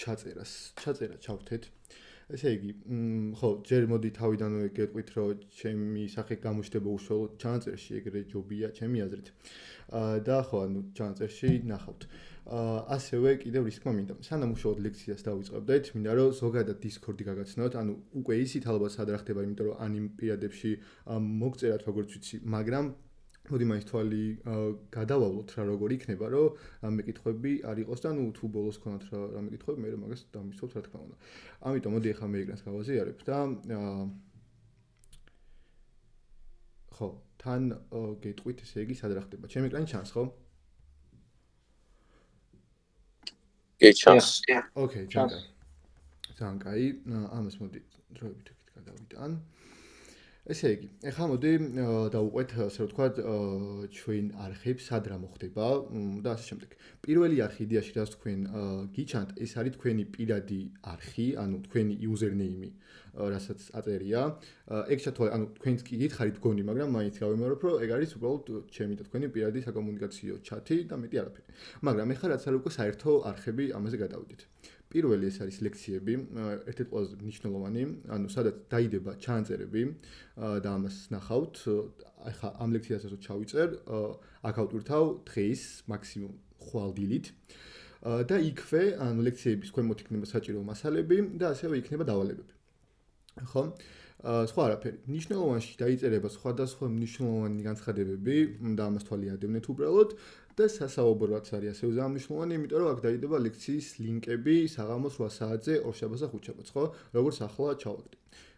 ჩაწერა ჩავთეთ. ესე იგი, ხო, ჯერ მოდი თავიდანვე გეტყვით, რომ ჩემი სახე გამოჩნდება უშუალოდ ჩანაწერში, ეგრე ჯობია ჩემი აზრით. და ხო, ანუ ჩანაწერში ნახავთ. ასევე კიდევ რისკმა მინდა. სანამ უშუალოდ ლექციას დავიწყებდეთ, მინდა რომ ზოგადად Discord-ი გაგაცნოთ, ანუ უკვე ისიც ალბათ სად რა ხდება, იმიტომ რომ ანიმ პირადებში მოგწერათ როგორც ვიცი, მაგრამ მოდი მაინც თვალი გადავავლოთ რა როგორ იქნება, რომ მეკითხვები არ იყოს და თუ ბოლოს გქონათ რა მეკითხვები, მე მაგას დამისვოთ რა თქმა უნდა. ამიტომ მოდი ახლა მე ეკრანს გავაზიარებ და ხო, თან გეტყვით ესე იგი სად რა ხდება. ჩემი ეკრანი ჩანს, ხო? კი, ჩანს. ოკეი, ძალიან კაი. ამას მოდი დროებით ეგეთ გადავიტან. ესე იგი, ეხლა მოდი დავუყვეთ, ასე რომ ვთქვათ, ჩვენ არხებს, სად რა მოხდება და ასე შემდეგ. პირველი არხი იდეაში რაც თქვენ გიჩანთ, ეს არის თქვენი პირადი არხი, ანუ თქვენი username-ი, რასაც აწერია. ეგ ჩათვალე, ანუ თქვენც კი გითხარით გონი, მაგრამ მაინც გავიმეორებ, რომ ეგ არის უბრალოდ ჩემი და თქვენი პირადი საკომუნიკაციო ჩათი და მეტი არაფერი. მაგრამ ეხლა რაც არის უკვე საერთო არხები, ამაზე გადავიდეთ. პირველი ეს არის ლექციები, ერთ-ერთი ყველაზე მნიშვნელოვანი, ანუ სადაც დაიდება ჩანაწერები და ამას ნახავთ. ახლა ამ ლექციასაც რო ჩავიწერ, აქ ავტვირთავ დღეს მაქსიმუმ ხვალ დილით და იქვე, ანუ ლექციების ქვემოთ იქნება საჭირო მასალები და ასევე იქნება დავალებები. ხო? სხვა არაფერი. ნიშნულოვანში დაიწერება სხვადასხვა მნიშვნელოვანი განცხადებები და ამას თვალი ადევნეთ უბრალოდ და სასაუბროაც არის ასევე ძალიან მნიშვნელოვანი, იმიტომ რომ აქ დაიდება ლექციის ლინკები საღამოს 8 საათზე, ორშაბათს და ხუთშაბათს, ხო? როგორც ახლა ჩავაგდე.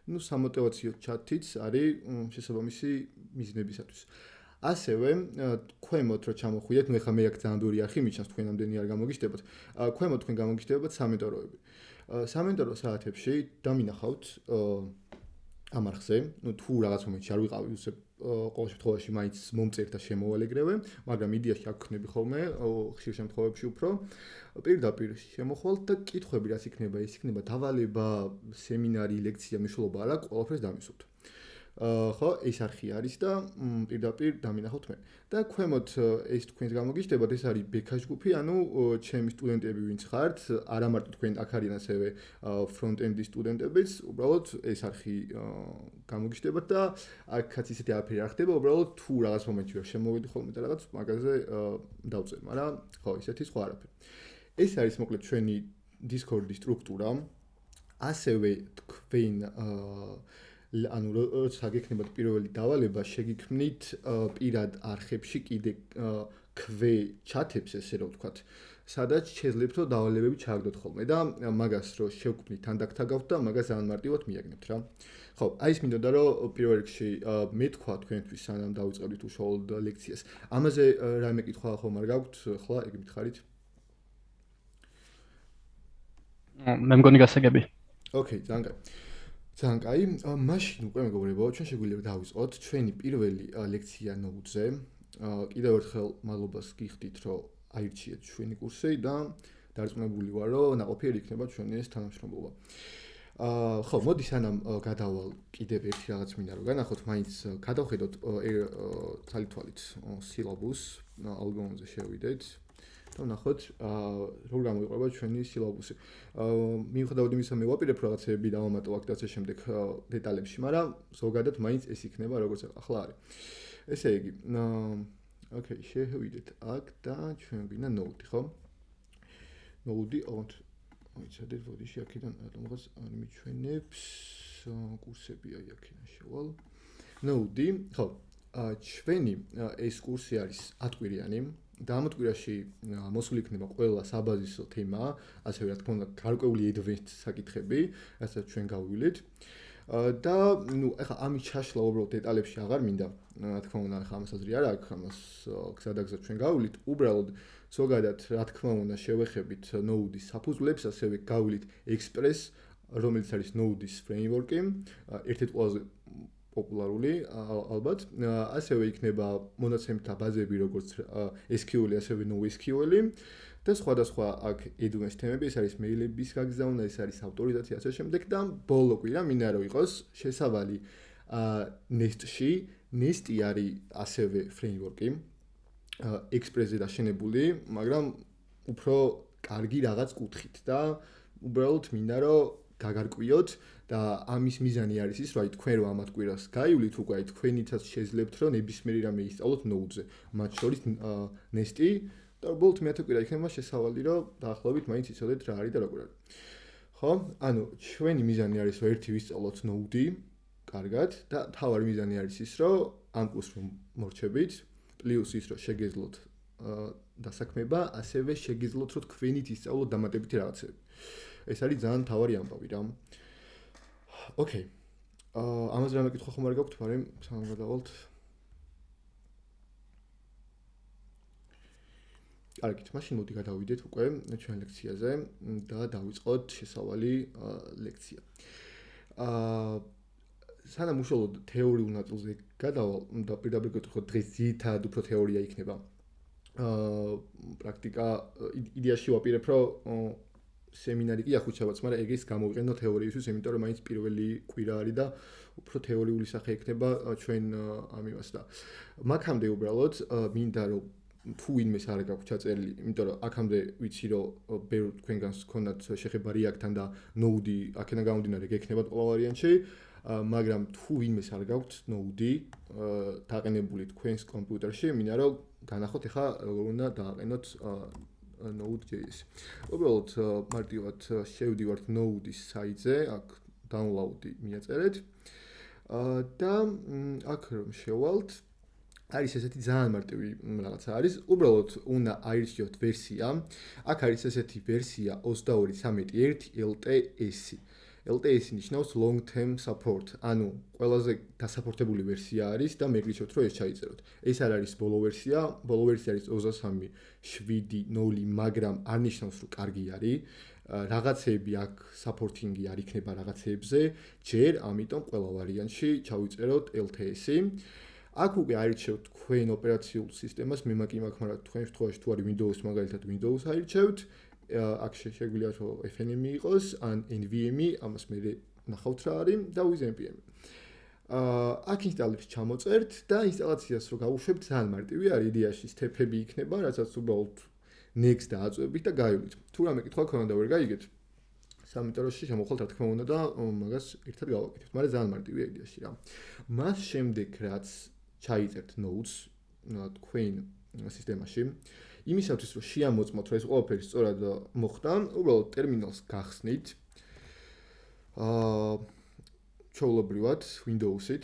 სამოტივაციო ჩათიც არის შესაბამისი მიზნებისათვის. ასევე ქვემოთ რო ჩამოხვიდეთ, ეხლა მე აქ ძალიან ბევრი არხი მიჩნევს, თქვენ ამდენი არ გამოგიჩნდებათ. ქვემოთ თქვენ გამოგიჩნდებათ სამენტოროები. სამენტორო საათებში დამინახავთ ამ არხზე, თუ რაღაც მომენტში არ ვიყავი, უცებ ყოველ შემთხვევაში მაინც მომწერ და შემოვალეგრევე, მაგრამ იდეაში აქ ვქნები ხოლმე, ხშირ შემთხვევებში უფრო პირდაპირ შემოხვალთ და კითხვები რაც იქნება, ის იქნება დავალება, სემინარი, ლექცია, მნიშვნელობა არა, ყველაფერს დამისვოთ. ხო, ეს არხი არის და პირდაპირ დამინახავთ მე. და ქვემოთ ეს თქვენს გამოგიჩნდებათ, ეს არის ბექა ჯგუფი, ანუ ჩემი სტუდენტები ვინც ხართ, არა მარტო თქვენ აქ არიან ასევე ფრონტენდის სტუდენტებიც, უბრალოდ ეს არხი გამოგიჩნდებათ და აქაც ისეთი არაფერი არ ხდება, უბრალოდ თუ რაღაც მომენტში ვერ შემოვიდი ხოლმე და რაღაც მაგაზე დავწერ, მაგრამ ხო, ისეთი სხვა არაფერი. ეს არის მოკლედ ჩვენი Discord-ის სტრუქტურა. ასევე თქვენ ანუ როცა გექნებათ პირველი დავალება, შეგიქმნით პირად არხებში კიდე ქვე ჩათებს, ესე რომ ვთქვათ, სადაც შეძლებთ რომ დავალებები ჩააგდოთ ხოლმე და მაგას რო შევქმნით, თან დაგთაგავთ და მაგას ძალიან მარტივად მიაგნებთ რა. ხო, აი ეს მინდოდა რომ პირველ რიგში მე თქვა თქვენთვის სანამ დავიწყებდით უშუალოდ ლექციას. ამაზე რაიმე კითხვა ხომ არ გაქვთ, ხლა ეგ მითხარით? მე მგონი გასაგები. ოკეი, ძალიან კაი. ძალიან კაი. მაშინ უკვე მეგობრებო, ჩვენ შეგვიძლია დავიწყოთ ჩვენი პირველი ლექცია ნოუთზე. კიდევ ერთხელ მადლობას გიხდით, რომ აირჩიეთ ჩვენი კურსი და დარწმუნებული ვარ, რომ ნაყოფიერი იქნება ჩვენი ეს თანამშრომლობა. ხო, მოდი სანამ გადავალ კიდევ ერთი რაღაც მინდა რომ განახოთ, მაინც გადავხედოთ თვალით სილაბუსს, ალბომზე შევიდეთ. და ნახოთ, როგორ გამოიყურება ჩვენი სილაბუსი. მიუხედავად იმისა, მე ვაპირებ რაღაცები დავამატო აქ და ასე შემდეგ დეტალებში, მაგრამ ზოგადად მაინც ეს იქნება როგორც ახლა არის. ესე იგი, ოკეი, შევიდეთ აქ და ჩვენ გვინდა ნოუთი, ხო? ნოუთი, მოიცადეთ, ბოდიში აქედან რაღაც არ მიჩვენებს, კურსები აი აქედან შევალ. ნოუთი, ხო, ჩვენი ეს კურსი არის 10 კვირიანი. და ამ კვირაში მოსული იქნება ყველა საბაზისო თემა, ასევე რა თქმა უნდა გარკვეული advanced საკითხები, რასაც ჩვენ გავივლით. და ეხლა ამის ჩაშლა უბრალოდ დეტალებში აღარ მინდა, რა თქმა უნდა, ეხლა ამას აზრი არ აქვს, ამას გზადაგზად ჩვენ გავივლით, უბრალოდ ზოგადად რა თქმა უნდა შევეხებით Node-ის საფუძვლებს, ასევე გავივლით Express, რომელიც არის Node-ის framework-ი, ერთ-ერთი ყველაზე პოპულარული ალბათ. ასევე იქნება მონაცემთა ბაზები, როგორც SQL-ი, ასევე NoSQL-ი და სხვადასხვა აქ advanced თემები, ეს არის მეილების გაგზავნა, ეს არის ავტორიზაცია, ასე შემდეგ და ბოლო კვირა მინდა რომ იყოს შესავალი Nest-ში. Nest-ი არის ასევე framework-ი, Express-ზე დაშენებული, მაგრამ უფრო კარგი რაღაც კუთხით და უბრალოდ მინდა რომ გაგარკვიოთ და ამის მიზანი არის ის, რომ აი თქვენ რომ ამათ კვირას გაივლით უკვე აი თქვენითაც შეძლებთ რომ ნებისმიერი რამე ისწავლოთ Node-ზე. მათ შორის Nest-ი და უბრალოდ მე-10 კვირა იქნება შესავალი რომ დაახლოებით მაინც იცოდეთ რა არის და როგორ არის. ხო? ანუ ჩვენი მიზანი არის რომ ერთი ვისწავლოთ Node-ი, კარგად და თავარი მიზანი არის ის რომ ამ კურსს რომ მორჩებით, პლუს ის რომ შეგეძლოთ დასაქმება, ასევე შეგეძლოთ რომ თქვენით ისწავლოთ დამატებითი რაღაცები. ეს არის ძალიან თავარი ამბავი რა. ოკეი. ამაზე რამე კითხვა ხომ არ გაქვთ, მაგრამ სამ გადავალთ. კარგით, მაშინ მოდი გადავიდეთ უკვე ჩვენ ლექციაზე და დავიწყოთ შესავალი ლექცია. სანამ უშუალოდ თეორიულ ნაწილზე გადავალ და პირდაპირ გეტყვით დღეს ძირითადად უფრო თეორია იქნება. პრაქტიკა იდეაში ვაპირებ რომ სემინარი კი ახუჩებაც, მაგრამ ეგეც გამოვიყენო თეორიისთვის, იმიტომ რომ მაინც პირველი კვირა არის და უფრო თეორიული სახე იქნება ჩვენ ამივას და მაგამდე უბრალოდ მინდა რომ თუ ვინმეს არ გაქვთ ჩაწერილი, იმიტომ რომ აქამდე ვიცი რომ ბევრ თქვენგანს გქონდათ შეხება React-თან და Node-ი აქედან გამომდინარე გექნებათ ყველა ვარიანტში, მაგრამ თუ ვინმეს არ გაქვთ Node-ი დაყენებული თქვენს კომპიუტერში, მინდა რომ განახოთ ახლა როგორ უნდა დააყენოთ Node.js. უბრალოდ მარტივად შევდივართ Node-ის საიტზე, აქ download-ი მიაწერეთ. და აქ რომ შევალთ, არის ესეთი ძალიან მარტივი რაღაცა არის. უბრალოდ უნდა აირჩიოთ ვერსია. აქ არის ესეთი ვერსია 22.13 LTS. LTS ნიშნავს long term support. ანუ ყველაზე დასაპორტებული ვერსია არის და მეგრიჩოთ რომ ეს ჩაიწეროთ. ეს არ არის ბოლო ვერსია. ბოლო ვერსია არის 23.7.0, მაგრამ არ ნიშნავს რომ კარგი არის. რაღაცეები აქ supporting-ი არ იქნება რაღაცეებზე. ჯერ, ამიტომ ყველა ვარიანტში ჩავიწეროთ LTS-ი. აქ უკვე აირჩევთ თქვენ ოპერაციულ სისტემას, მე მაქვს, მაგრამ თქვენ შემთხვევაში თუ არის Windows, მაგალითად Windows აირჩევთ. აქ შეგვიძლია რომ FNM იყოს, ან NVMe, ამას მე ნახავთ რა არის და with npm. აქ ინსტალებს ჩამოწერთ და ინსტალაციას რო გავუშვებთ, ძალიან მარტივი არის, იდეაში სტეპები იქნება, რასაც უბრალოდ next დააწვევით და გაივლით. თუ რამე კითხვა ქონდა და ვერ გაიგეთ, სამინტეროში შემოხვალთ რა თქმა უნდა და მაგას ერთად გავაკეთებთ, მაგრამ ძალიან მარტივია იდეაში რა. მას შემდეგ რაც ჩაიწერთ nodes თქვენ სისტემაში, იმისათვის რომ შეამოწმოთ რომ ეს ყველაფერი სწორად მოხდა, უბრალოდ ტერმინალს გახსნით. ჩვეულებრივად Windows-ით,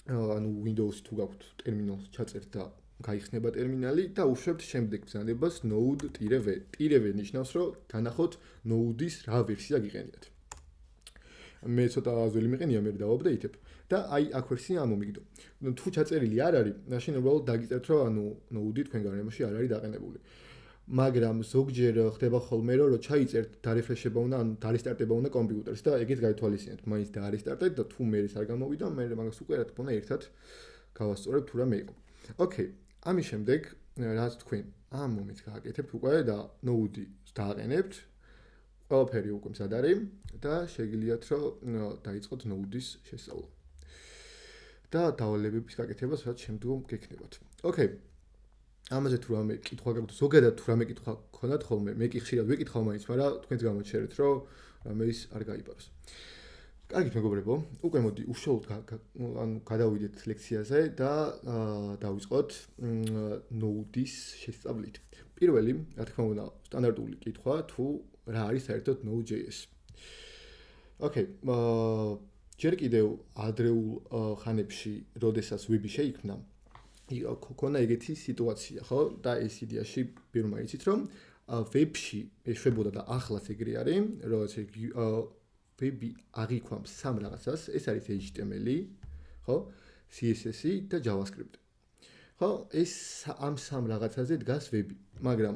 ანუ Windows-ით თუ გაქვთ ტერმინალს ჩაწერთ და გაიხსნება ტერმინალი და უშვებთ შემდეგ ბრძანებას node-v. -v ნიშნავს რომ განახოთ Node-ის რა ვერსია გიყენიათ. მე ცოტა აზველი მიყენია, მე დავაპდეითებ და აი აქ ვერსია ამომიგდო. თუ ჩაწერილი არ არის, მაშინ უბრალოდ დაგიწერთ რომ ანუ Node-ი თქვენ გარემოში არ არის დაყენებული. მაგრამ ზოგჯერ ხდება ხოლმე რომ ჩაიწერთ დარეფრეშება უნდა, ანუ დარესტარტება უნდა კომპიუტერს და ეგეც გაითვალისწინეთ. მაინც დაარესტარტეთ და თუ მე ეს არ გამოვიდა, მე მაგას უკვე რა თქმა უნდა ერთად გავასწორებ თუ რამე იყო. ოკეი, ამის შემდეგ რაც თქვენ ამ მომენტს გააკეთებთ უკვე და Node-ი დააყენებთ, ყველაფერი უკვე მზად არის და შეგიძლიათ რომ დაიწყოთ Node-ის შესწავლა. და დავალებების გაკეთებას რაც შემდგომ გექნებათ. ოკეი. ამაზე თუ რამე კითხვა გაქვთ, ზოგადად თუ რამე კითხვა გქონდათ ხოლმე, მე კი ხშირად ვეკითხავ მაინც, მაგრამ თქვენც გამოჩერეთ რომ რამე ის არ გაიპაროს. კარგით მეგობრებო, უკვე მოდი უშუალოდ ანუ გადავიდეთ ლექციაზე და დავიწყოთ Node-ის შესწავლით. პირველი, რა თქმა უნდა, სტანდარტული კითხვა, თუ რა არის საერთოდ Node.js. ოკეი, ჯერ კიდევ ადრეულ ხანებში, როდესაც ვები შეიქმნა, ქონა ეგეთი სიტუაცია, ხო? და ეს იდეაში პირველმა იცით რომ ვებში ეშვებოდა და ახლაც ეგრე არის, როგორც ვები აღიქვამს სამ რაღაცას, ეს არის HTML-ი, ხო? CSS-ი და JavaScript. ხო, ეს ამ სამ რაღაცაზე დგას ვები, მაგრამ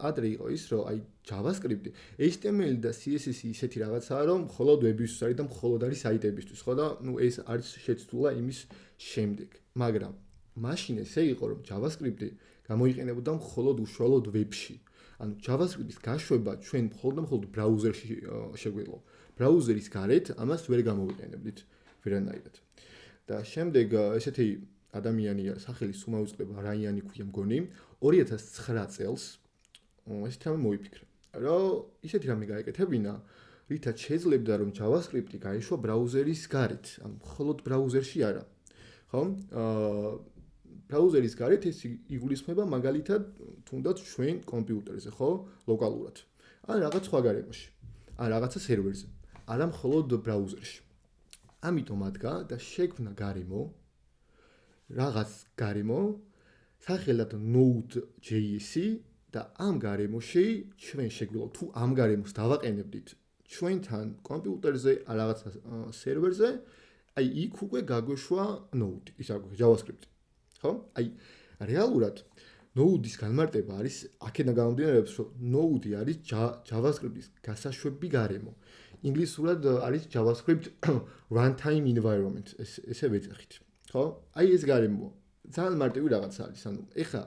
ადრე იყო ის, რომ აი JavaScript-ი, HTML და CSS-ი ისეთი რაღაცაა, რომ მხოლოდ ვებისთვის არის და მხოლოდ არის საიტებისთვის, ხო და ნუ ეს არის შეცვლა იმის შემდეგ. მაგრამ მაშინ ესე იყო, რომ JavaScript-ი გამოიყენებოდა მხოლოდ უშუალოდ ვებში. ანუ JavaScript-ის გაშვება ჩვენ მხოლოდ ბრაუზერში შეგვეძლო. ბრაუზერის გარეთ ამას ვერ გამოვიყენებდით ვერანაირად. და შემდეგ ესეთი ადამიანია, სახელი სუმაუწყება რაიანი ქვია მგონი, 2009 წელს ეს თემა მოიფიქრა. რომ ისეთი რამე გაეკეთებინა, რითაც შეძლებდა რომ JavaScript-ი გაეშვა ბრაუზერის გარეთ, ანუ მხოლოდ ბრაუზერში არა. ხო? ბრაუზერის გარეთ ეს იგულისხმება მაგალითად თუნდაც ჩვენ კომპიუტერზე, ხო? ლოკალურად. ან რაღაც სხვა გარემოში. ან რაღაცა სერვერზე. არა მხოლოდ ბრაუზერში. ამიტომ ადგა და შექმნა გარემო რაღაც გარემო სახელად Node.js და ამ გარემოში ჩვენ შეგვიძლია თუ ამ გარემოს დავაყენებდით ჩვენთან კომპიუტერზე რაღაცა სერვერზე აი იქ უკვე გაგვეშვა Node ის აქვს JavaScript ხო? აი რეალურად Node-ის განმარტება არის აქედან გამომდინარეობს რომ Node არის JavaScript-ის გასაშვები გარემო. ინგლისურად არის JavaScript runtime environment ესე ვეძახით. ხო? აი ეს გარემო ძალიან მარტივი რაღაც არის. ანუ ეხლა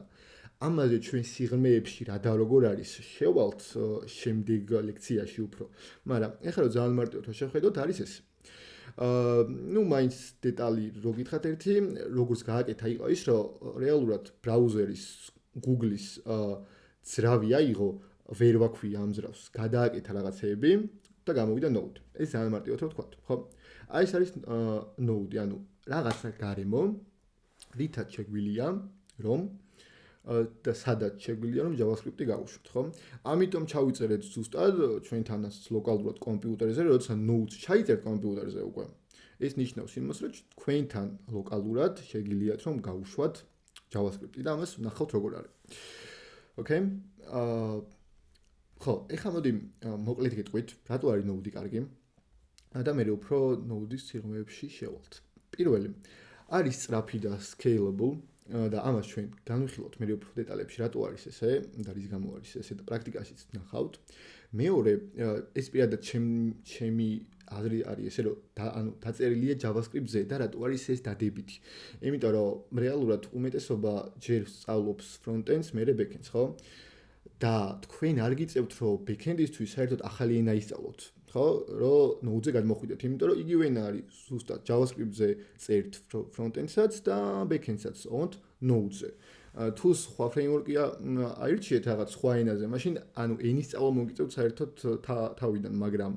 ამაზე ჩვენ სიღრმეებში რა და როგორ არის შევალთ შემდეგ ლექციაში უფრო. მაგრამ ეხლა რომ ძალიან მარტივად შევხედოთ არის ეს. ნუ მაინც დეტალი რო გითხრათ ერთი, როგორც გააკეთა იყო ის, რომ რეალურად ბრაუზერის Google-ის ძრავი აიღო, ვერ ვაქვია ამ ძრავს, გადააკეთა რაღაცეები და გამოვიდა Node. ეს ძალიან მარტივად რო ვთქვათ, ხო? აი ეს არის Node, ანუ რაღაცა გარემო, რითაც შეგვიძლია, რომ და სადაც შეგვიძლია, რომ JavaScript-ი გავუშვათ, ხო? ამიტომ ჩავიწერეთ ზუსტად ჩვენთანაც ლოკალურად კომპიუტერზე, როცა Node-ს ჩაიწერთ კომპიუტერზე უკვე. ეს ნიშნავს იმას, რომ თქვენთან ლოკალურად შეგიძლიათ, რომ გავუშვათ JavaScript-ი და ამას ვნახავთ როგორ არის. Okay? ხო, ეხლა მოდი მოკლედ გეტყვით, რატო არის Node-ი კარგი? და მე უფრო Node-ის სიღრმეებში შევალთ. პირველი, არის სწრაფი და scalable და ამას ჩვენ განვიხილოთ მე უფრო დეტალებში, რატო არის ესე და რის გამო არის ესე და პრაქტიკაშიც ნახავთ. მეორე, ეს პირადად ჩემი აზრი არის ესე რომ ანუ დაწერილია JavaScript-ზე და რატო არის ეს დადებითი. იმიტომ რომ რეალურად უმეტესობა ჯერ სწავლობს front-ends, მერე back-ends, ხო? და თქვენ არ გიწევთ რომ back-end-ისთვის საერთოდ ახალი ენა ისწავლოთ. ხო, რომ Node-ზე გადმოხვიდეთ, იმიტომ რომ იგივე ენა არის ზუსტად JavaScript-ზე წერთ front-end-საც და back-end-საც ოღონდ Node-ზე. თუ სხვა framework-ია აირჩიეთ რაღაც სხვა ენაზე, მაშინ ანუ ენის სწავლა მოგიწევთ საერთოდ თავიდან, მაგრამ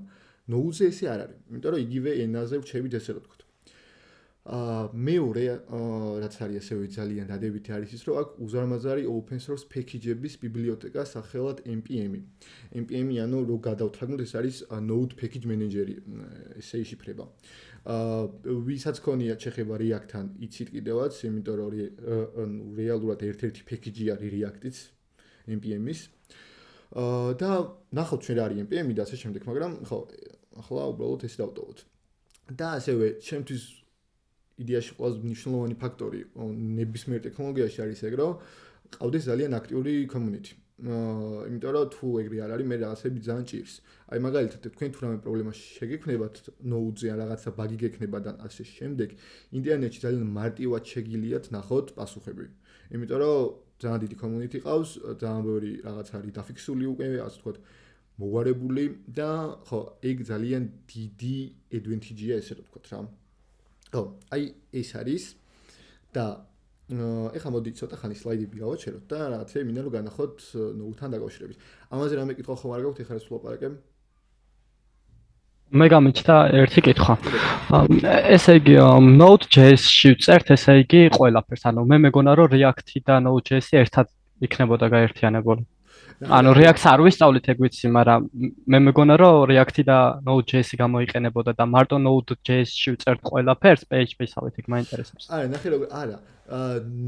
Node-ზე ესე არ არის, იმიტომ რომ იგივე ენაზე ვჩებით ესე რომ ვთქვათ. მეორე რაც არის ასევე ძალიან დადებითი არის ის, რომ აქ უზარმაზარი open source package-ების ბიბლიოთეკა სახელად npm-ი. npm-ი ანუ რო გადავთრაგნოთ ეს არის Node package manager-ი, ესე იშიფრება. ვისაც ქონია შეხება React-თან, იცით კიდევაც, იმიტომ რომ რეალურად ერთ-ერთი package-ი არის React-იც npm-ის. და ნახავთ ჩვენ რა არის npm-ი და ასე შემდეგ, მაგრამ ხო, ახლა უბრალოდ ეს დავტოვოთ. და ასევე ჩემთვის იდეაში ყველაზე მნიშვნელოვანი ფაქტორი ნებისმიერ ტექნოლოგიაში არის ეგ, რომ ყავდეს ძალიან აქტიური community. იმიტომ რომ თუ ეგრე არ არის, მე რაღაცები ძალიან ჭირს. აი მაგალითად, თქვენ თუ რამე პრობლემა შეგექმნებათ Node-ზე, რაღაცა ბაგი გექნება და ასე შემდეგ, ინტერნეტში ძალიან მარტივად შეგიძლიათ ნახოთ პასუხები. იმიტომ რომ ძალიან დიდი community ყავს, ძალიან ბევრი რაღაც არის დაფიქსული უკვე, ასე ვთქვათ, მოგვარებული და ხო, ეგ ძალიან დიდი advantage-ია ესე რომ ვთქვათ რა. ხო, აი ეს არის და ეხლა მოდი ცოტა ხანი სლაიდები გავაჩეროთ და რაღაცები მინდა რომ განახოთ Node-თან დაკავშირებით. ამაზე რამე კითხვა ხომ არ გაქვთ ეხლა ეს ვლაპარაკებ? მე გამიჩნდა ერთი კითხვა. ესე იგი Node.js-ში ვწერთ, ესე იგი ყველაფერს. ანუ მე მეგონა რომ React-ი და Node.js-ი ერთად იქნებოდა გაერთიანებული. ანუ React-ს არ ვისწავლით ეგ ვიცი, მაგრამ მე მეგონა რომ React-ი და Node.js-ი გამოიყენებოდა და მარტო Node.js-ში ვწერთ ყველაფერს, PHP-სავით ეგ მაინტერესებს. არა, ნახე როგორ არა.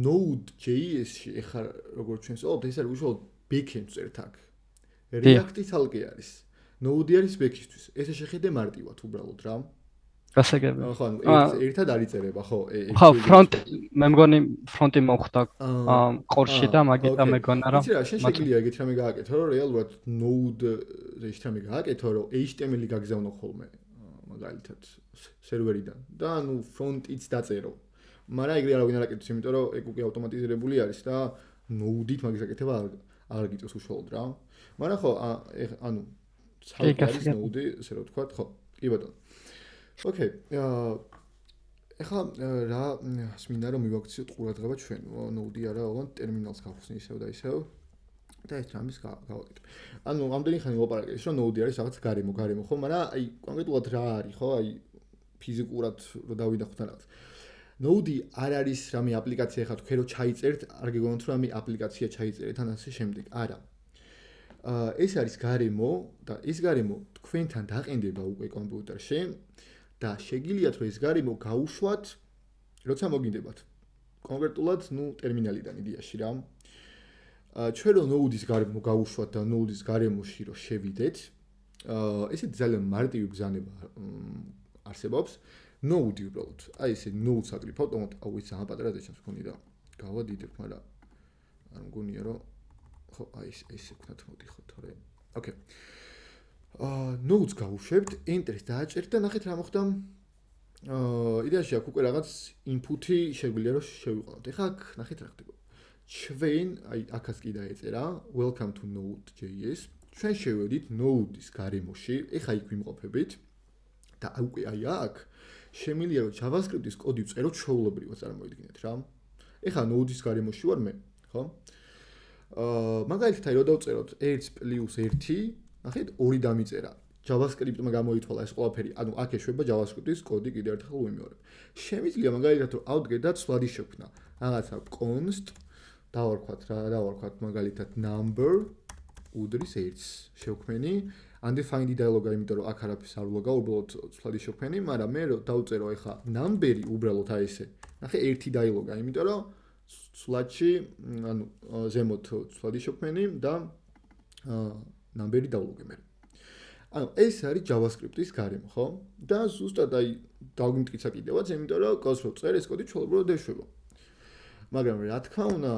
Node.js-ში ეხლა როგორ ჩვენ ვსწავლობთ, ეს არის უშუალოდ back-end წერთ აქ. React-ი თალკე არის. Node არის back-ისთვის. ესე შეხედე მარტივად უბრალოდ რა. გასაგები. ხო, ერთად არ იწერება, ხო? ხო, front მე მგონი front-ი მოხდა ყორში და მაგიტა მეგონა რომ იცი რა, შენ შეგიძლია ეგეთ რამე გააკეთო, რომ რეალურად Node-ზე ის რამე გააკეთო, რომ HTML-ი გაგზავნო ხოლმე მაგალითად სერვერიდან და ნუ front-იც დაწერო. მაგრამ ეგრე არავინ არ აკეთებს, იმიტომ რომ ეგ უკვე ავტომატიზირებული არის და Node-ით მაგის აკეთება არ გიწევს უშუალოდ რა. მაგრამ ხო, ანუ ცალკე არის Node, ესე რომ ვთქვათ, ხო. კი ბატონო. Okay, ეხლა რა მინდა რომ მივაქციოთ ყურადღება ჩვენ Node-ი არა, ოღონდ ტერმინალს გავხსნი ისევ და ისევ. და ეს რამის გავაკეთებ. ანუ ამდენი ხანი ვაპარაკე ის რომ node არის რაღაც გარემო, ხო, მაგრამ აი კონკრეტულად რა არის, ხო, აი ფიზიკურად რო დავინახოთ რაღაც. node არ არის რამე აპლიკაცია ხა თქვენ რო ჩაიწერთ, არ გეგონოთ რომ ამი აპლიკაცია ჩაიწერეთ ან ასე შემდეგ. არა. ეს არის გარემო და ეს გარემო თქვენთან დაყენდება უკვე კომპიუტერში და შეგიძლიათ რომ ეს გარემო გაუშვათ, როცა მოგინდებათ. კონკრეტულად, ტერმინალიდან იდეაში რა. ჩვენ რო node-ის გარემო გავუშვათ და node-ის გარემოში რო შევიდეთ, ესეთი ძალიან მარტივი ბრძანება არსებობს. node უბრალოდ, აი ესე node-ს აკრიფავთ, აუ ეს ძალიან პატარა დეჩას მქონი და გავადიდებ, მაგრამ არ მგონია რომ ხო, აი ესე ვქნათ მოდიხოთ, თორე. ოკეი. node-ს გავუშვებთ, enter-ს დააჭერთ და ნახეთ რა მოხდა. იდეაში აქ უკვე რაღაც input-ი შეგვიძლია რომ შევიყვანოთ. ეხლა აქ ნახეთ რა ხდება. ჩვენ აი აქაც კი დაეწერა welcome to node.js. ჩვენ შევედით node-ის გარემოში, ეხლა იქ ვიმყოფებით და უკვე აი აქ შემიძლია რომ JavaScript-ის კოდი ვწეროთ ჩვეულებრივად წარმოიდგინეთ რა. ეხლა node-ის გარემოში ვარ მე, ხო? მაგალითად აი რო დავწეროთ 1+1, ნახეთ 2 დამიწერა. JavaScript-მა გამოითვალა ეს ყველაფერი, ანუ აქ ეშვება JavaScript-ის კოდი კიდევ ერთხელ ვიმეორებ. შემიძლია მაგალითად რომ outget და ცვლადი შექმნა. რაღაცა const დავარქვათ მაგალითად number უდრის 1-ს შევქმენი. undefined dialog-ა, იმიტომ რომ აქ არაფერს არ ვლოგავ, უბრალოდ ცვლადი შევქმენი, მაგრამ მე დავწერო ეხლა number-ი უბრალოდ აი ესე. ნახე 1 dialog-ა, იმიტომ რომ ცვლადში, ანუ ზემოთ ცვლადი შევქმენი და number-ი დავლოგე მე. ანუ ეს არის JavaScript-ის გარემო, ხო? და ზუსტად აი დავიმტკიცა კიდევაც, იმიტომ რომ კოდს რო წერ, ეს კოდი ჩვეულებრივად ეშვება. მაგრამ რა თქმა უნდა,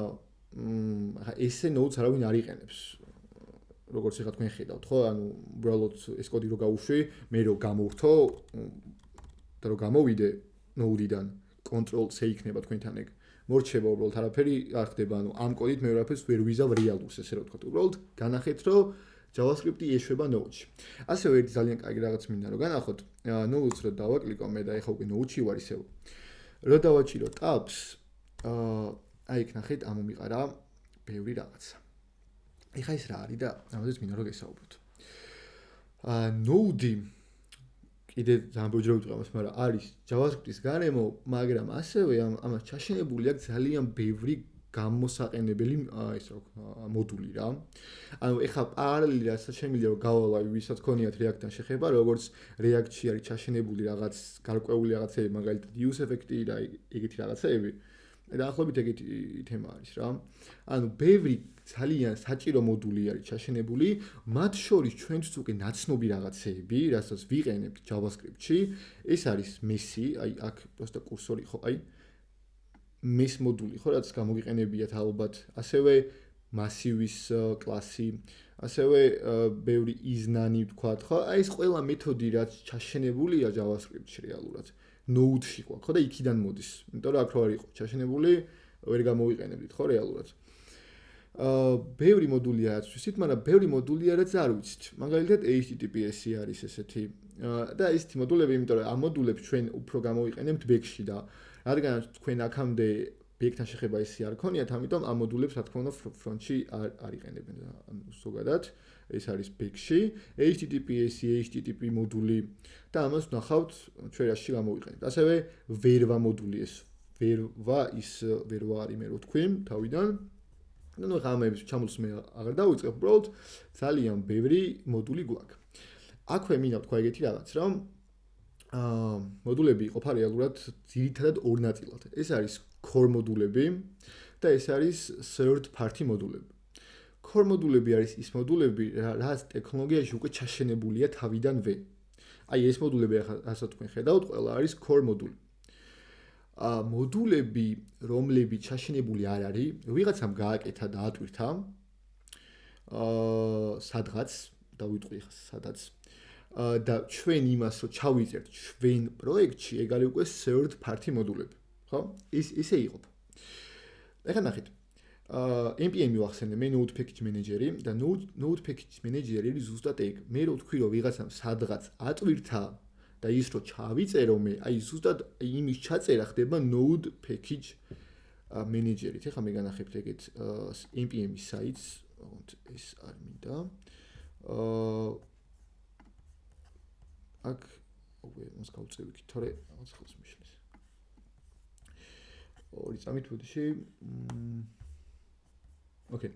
ახლა ესე node-ს არავინ არ იყენებს. როგორც ეხლა თქვენ ხედავთ, ხო? ანუ უბრალოდ ეს კოდი რო გავუშვი, მე რო გამოვრთო და რო გამოვიდე node-დან, control-c იქნება თქვენთან ეგ. მორჩება უბრალოდ არაფერი არ ხდება, ანუ ამ კოდით მე არაფერს ვერ ვიზავ რეალურს, ესე რომ ვთქვათ. უბრალოდ განახეთ, რომ JavaScript-ი ეშვება node-ში. ასევე ერთი ძალიან კარგი რაღაც მინდა რომ განახოთ, node-ს რო დავაკლიკო მე და ეხლა უკვე node-ში ვარ ისევ. რო დავაჭირო tabs, აი იქ ნახეთ ამომიყარა ბევრი რაღაცა. ეხლა ეს რა არის და ამაზე მინდა რომ გესაუბროთ. node კიდე ძალიან ბევრი ვიტყვი ამას, მაგრამ არის JavaScript-ის გარემო, მაგრამ ასევე ამას ჩაშენებული აქვს ძალიან ბევრი გამოსაყენებელი ის რა მოდული რა. ანუ ეხლა პარალელი რასაც შემიძლია რომ გავალა ვისაც ქონიათ React-თან შეხება, როგორც React-ში არის ჩაშენებული რაღაც გარკვეული რაღაცები, მაგალითად use effect-ი და ეგეთი რაღაცები. დაახლოებით ეგეთი თემა არის რა. ანუ ბევრი ძალიან საჭირო მოდული არის ჩაშენებული, მათ შორის ჩვენთვის უკვე ნაცნობი რაღაცეები, რასაც ვიყენებთ JavaScript-ში, ეს არის messy, აი აქ просто კურსორი ხო, აი mess მოდული ხო, რაც გამოგიყენებიათ ალბათ, ასევე massive-ის კლასი, ასევე ბევრი is-nani ვთქვათ, ხო? აი ეს ყველა მეთოდი რაც ჩაშენებულია JavaScript-ში რეალურად. node-ში ყვა, ხო და იქიდან მოდის. იმიტომ რომ აქ რო არ იყო ჩაშენებული, ვერ გამოვიყენებდით, ხო რეალურად. ბევრი მოდულია რაც ვიცით, მაგრამ ბევრი მოდულია რაც არ ვიცით. მაგალითად HTTPS-ი არის ესეთი. და ესეთი მოდულები, იმიტომ რომ ამ მოდულებს ჩვენ უფრო გამოვიყენებთ back-ში და რადგან თქვენ აქამდე back-თან შეხება ისე არ ქონიათ, ამიტომ ამ მოდულებს რა თქმა უნდა front-ში არ იყენებენ. ანუ ზოგადად ეს არის back-ში, HTTPS-ი, HTTP მოდული და ამას ვნახავთ ჩვენ რაში გამოვიყენებთ. ასევე verva მოდული ეს verva არის მე რო თქვი თავიდან. ну ხამებს ჩამოწს მე აღარ დავიწყებ, უბრალოდ ძალიან ბევრი მოდული გვაქვს. აქვე მინდა თქვა ეგეთი რაღაც, რომ მოდულები იყოფა რეალურად ძირითადად ორ ნაწილად. ეს არის core მოდულები და ეს არის third party მოდულები. core მოდულები არის ის მოდულები, რაც ტექნოლოგიაში უკვე ჩაშენებულია თავიდანვე. აი ეს მოდულები ახლა რასაც თქვენ ხედავთ, ყველა არის core მოდული. მოდულები, რომლები ჩაშენებული არ არის, ვიღაცამ გააკეთა და ატვირთა. სადღაც დავიტყვი ხა სადაც. და ჩვენ იმას რო ჩავიწერთ ჩვენ პროექტში, ეგ არის უკვე third party მოდულები, ხო? ისე იყოფა. ეხლა ნახეთ. npm ვახსენე მე node package manager-ი და node package manager-ი ზუსტად ეგ. მე რო ვთქვი რომ ვიღაცამ სადღაც ატვირთა და ის რო ჩავიწერო მე, აი ზუსტად იმის ჩაწერა ხდება node package manager-ით. ეხლა მე განახებთ ეგეთ npm-ის საიტს, ოღონდ ეს არ მინდა. აქ უკვე მას გავწევ იქით, თორე რაღაც ხელს მიშლის. ორი წამით ბუდიში. Okay.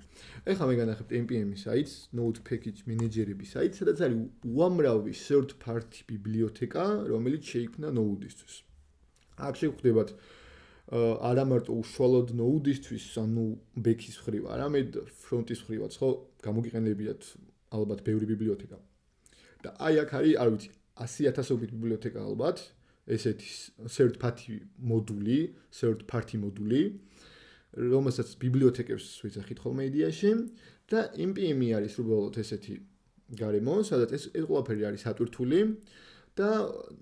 ეხლა მე განახებთ npm-ის საიტს, node package manager-ების საიტს, სადაც არის უამრავი third party ბიბლიოთეკა, რომელიც შეიქმნა node-ისთვის. აქ შეგხვდებათ არა მარტო უშუალოდ node-ისთვის, ანუ back-ის მხრივ, არამედ front-ის მხრივაც, ხო, გამოგიყენებიათ ალბათ ბევრი ბიბლიოთეკა. და აი აქ არის, არ ვიცი, 100,000-ობით ბიბლიოთეკა ალბათ, ესეთი third party მოდული, რომელსაც ბიბლიოთეკებს ვიძახით ხოლმე იდეაში და npm-ი არის უბრალოდ ესეთი გარემო, სადაც ეს ყველაფერი არის ატვირთული და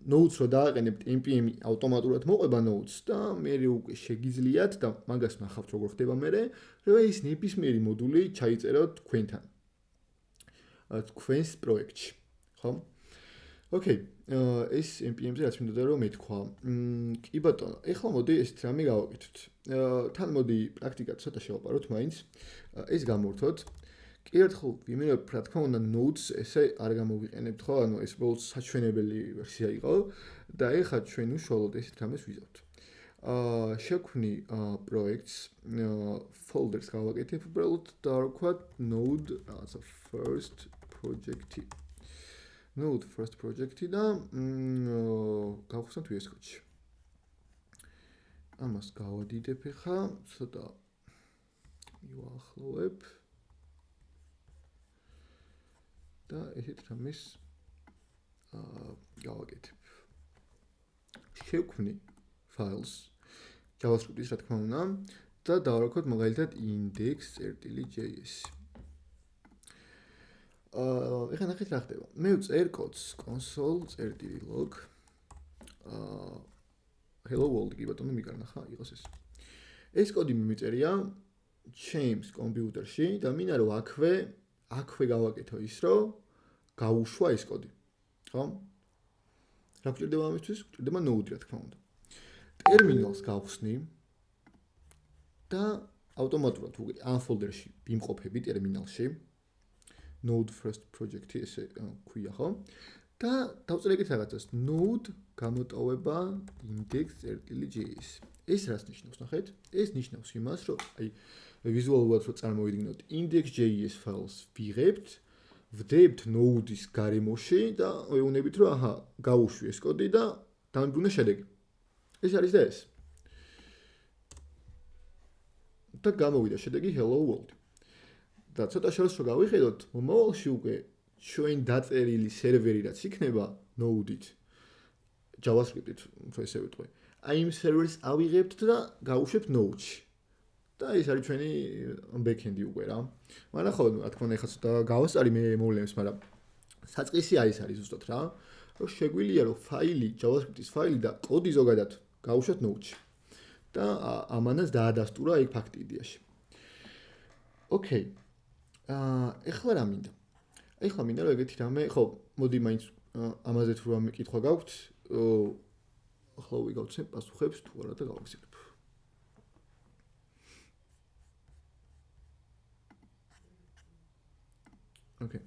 nodes რო დააყენებთ npm-ი ავტომატურად მოყვება nodes და მე უკვე შეგიძლიათ და მაგას ნახავთ როგორ ხდება მე, რომ ეს ნებისმიერი მოდული ჩაიწეროთ თქვენთან. თქვენს პროექტში, ხო? Okay, ეს npm-ზე რაც მინდოდა რომ მეთქვა. კი ბატონო, ეხლა მოდი ეს რამე გავაკეთოთ. თან მოდი პრაქტიკად ცოტა შევაპაროთ მაინც. ეს გამორთოთ. კი ერთხელ ვიმეორებ, რა თქმა უნდა, nodes ესე არ გამოვიყენებთ, ხო? ანუ ეს უბრალოდ საჩვენებელი ვერსია იყო და ეხლა ჩვენ უშუალოდ ესეთ რამეს ვიზავთ. შექმნი projects, folders გავაკეთებ უბრალოდ და ვქოთ node რაღაცა first project-ი. Node first project-ი და გავხსნათ VS Code-ში. ამას გავადიდებ ახლა, ცოტა მივაახლოვებ. და ესეთ რამეს გავაკეთებ. შევქმნი files JavaScript-ის რა თქმა უნდა და დავარქვათ მაგალითად index.js. ეხლა ნახეთ რა ხდება. მე ვწერ კოდს console.log hello world კი ბატონო მიგარნახა იყოს ეს. ეს კოდი მიმიწერია James კომპიუტერში და მინდა რომ აქვე გავაკეთო ის რომ გაუშვა ეს კოდი. ხო? რა გვჭირდება ამისთვის? გვჭირდება node რა თქმა უნდა. ტერმინალს გავხსნი და ავტომატურად უკვე ამ ფოლდერში ვიმყოფები ტერმინალში. Node first project-ი ესე ქვია, ხო? და დავწერეკით რაღაცას node გამოტოვება index.js. ეს რას ნიშნავს, ნახეთ? ეს ნიშნავს იმას, რომ აი ვიზუალურად რო წარმოვიდგინოთ index.js files ვიღებთ, ვდებთ node-ის გარემოში და ვეუბნებით, რომ აჰა, გავუშვი ეს კოდი და დამიბრუნე შედეგი. ეს არის და ეს. და გამოვიდა შედეგი hello world. და ცოტა შორს რო გავიხედოთ, მომავალში უკვე ჩვენ დაწერილი სერვერი რაც იქნება node-ით, JavaScript-ით, უფრო ესე ვიტყვი. აი იმ სერვერს ავიღებთ და გავუშვებთ node-ში. და ეს არის ჩვენი backend-ი უკვე რა. მაგრამ ხო, რა თქმა უნდა, ეხლა ცოტა გავასწარი მე მოვლენებს, მაგრამ საწყისი არის ზუსტად რა, რომ შეგვიძლია რომ ფაილი, JavaScript-ის ფაილი და კოდი ზოგადად გავუშვათ node-ში. და ამანაც დაადასტურა იქ ფაქტი იდეაში. Okay. ეხლა რა მინდა? ეხლა მინდა რომ ეგეთი რამე, ხო, მოდი მაინც ამაზე თუ რამე კითხვა გაქვთ, ახლა ვიგავცემ პასუხებს თუ არა და გავაგზავნებ. Okay.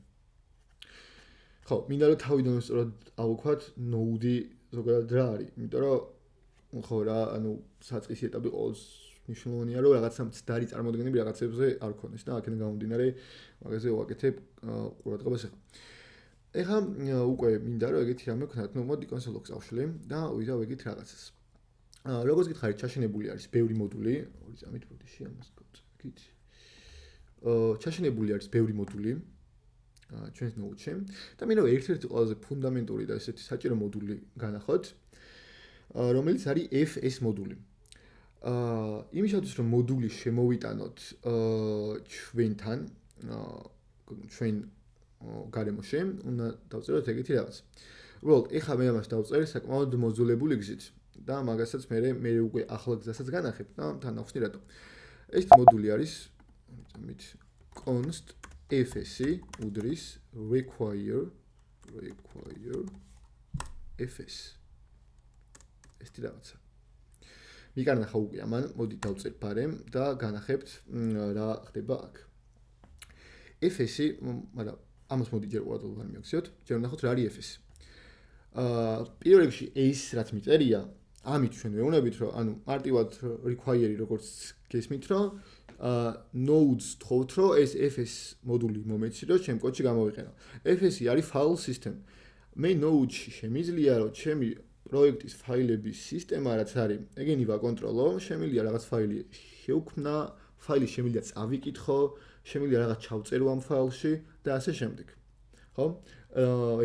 ხო, მინდა რომ თავიდან სწორად ავუქვათ node-ი ზოგადად რა არის, იმიტომ რომ ხო რა, ანუ საწყისი ეტაპი ყოველს მნიშვნელოვანია რომ რაღაცა მცდარი წარმოდგენები რაღაცებზე არ ქონდეს და აქედან გამომდინარე მაგაზე ვაკეთებ ყურადღებას ახლა. ეხლა უკვე მინდა რომ ეგეთი რამე ვქნათ, ну მოდი console-ს ავშლი და ვიზავ ეგეთ რაღაცას. როგორც გითხარით, ჩაშენებული არის ბევრი მოდული, ორი წამით ბოდიში ამას გავწევით. ჩაშენებული არის ბევრი მოდული ჩვენს node-ში და მინდა რომ ერთ-ერთი ყველაზე ფუნდამენტური და ესეთი საჭირო მოდული განახოთ, რომელიც არის fs მოდული. იმისათვის რომ მოდული შემოვიტანოთ ჩვენთან ჩვენ გარემოში, უნდა დავწეროთ ეგეთი რაღაც. უბრალოდ ეხლა მე ამას დავწერ საკმაოდ მოძულებული გზით და მაგასაც მე უკვე ახლა გზასაც განახებ და თან ახსნი რატო. ეს მოდული არის ამით const fs უდრის require fs. ეს რაღაცა. მიგარნახა უკვე ამან, მოდი დავწერ ბარემ და განახებთ რა ხდება აქ. fs-ი, მაგრამ ამას მოდი ჯერ უბრალოდ არ მივაქციოთ, ჯერ ვნახოთ რა არის fs-ი. პირველ რიგში ეს რაც მიწერია, ამით ჩვენ ვეუბნებით, რომ ანუ მარტივად require როგორც გესმით, რომ nodes თხოვთ, რომ ეს fs მოდული მომეცი, რომ ჩემ კოდში გამოვიყენო. fs-ი არის file system. მე node-ში შემიძლია, რომ ჩემი პროექტის ფაილების სისტემა რაც არის, ეგენი ვაკონტროლო, შემიძლია რაღაც ფაილი შევქმნა, ფაილი შემიძლია წავიკითხო, შემიძლია რაღაც ჩავწერო ამ ფაილში და ასე შემდეგ. ხო?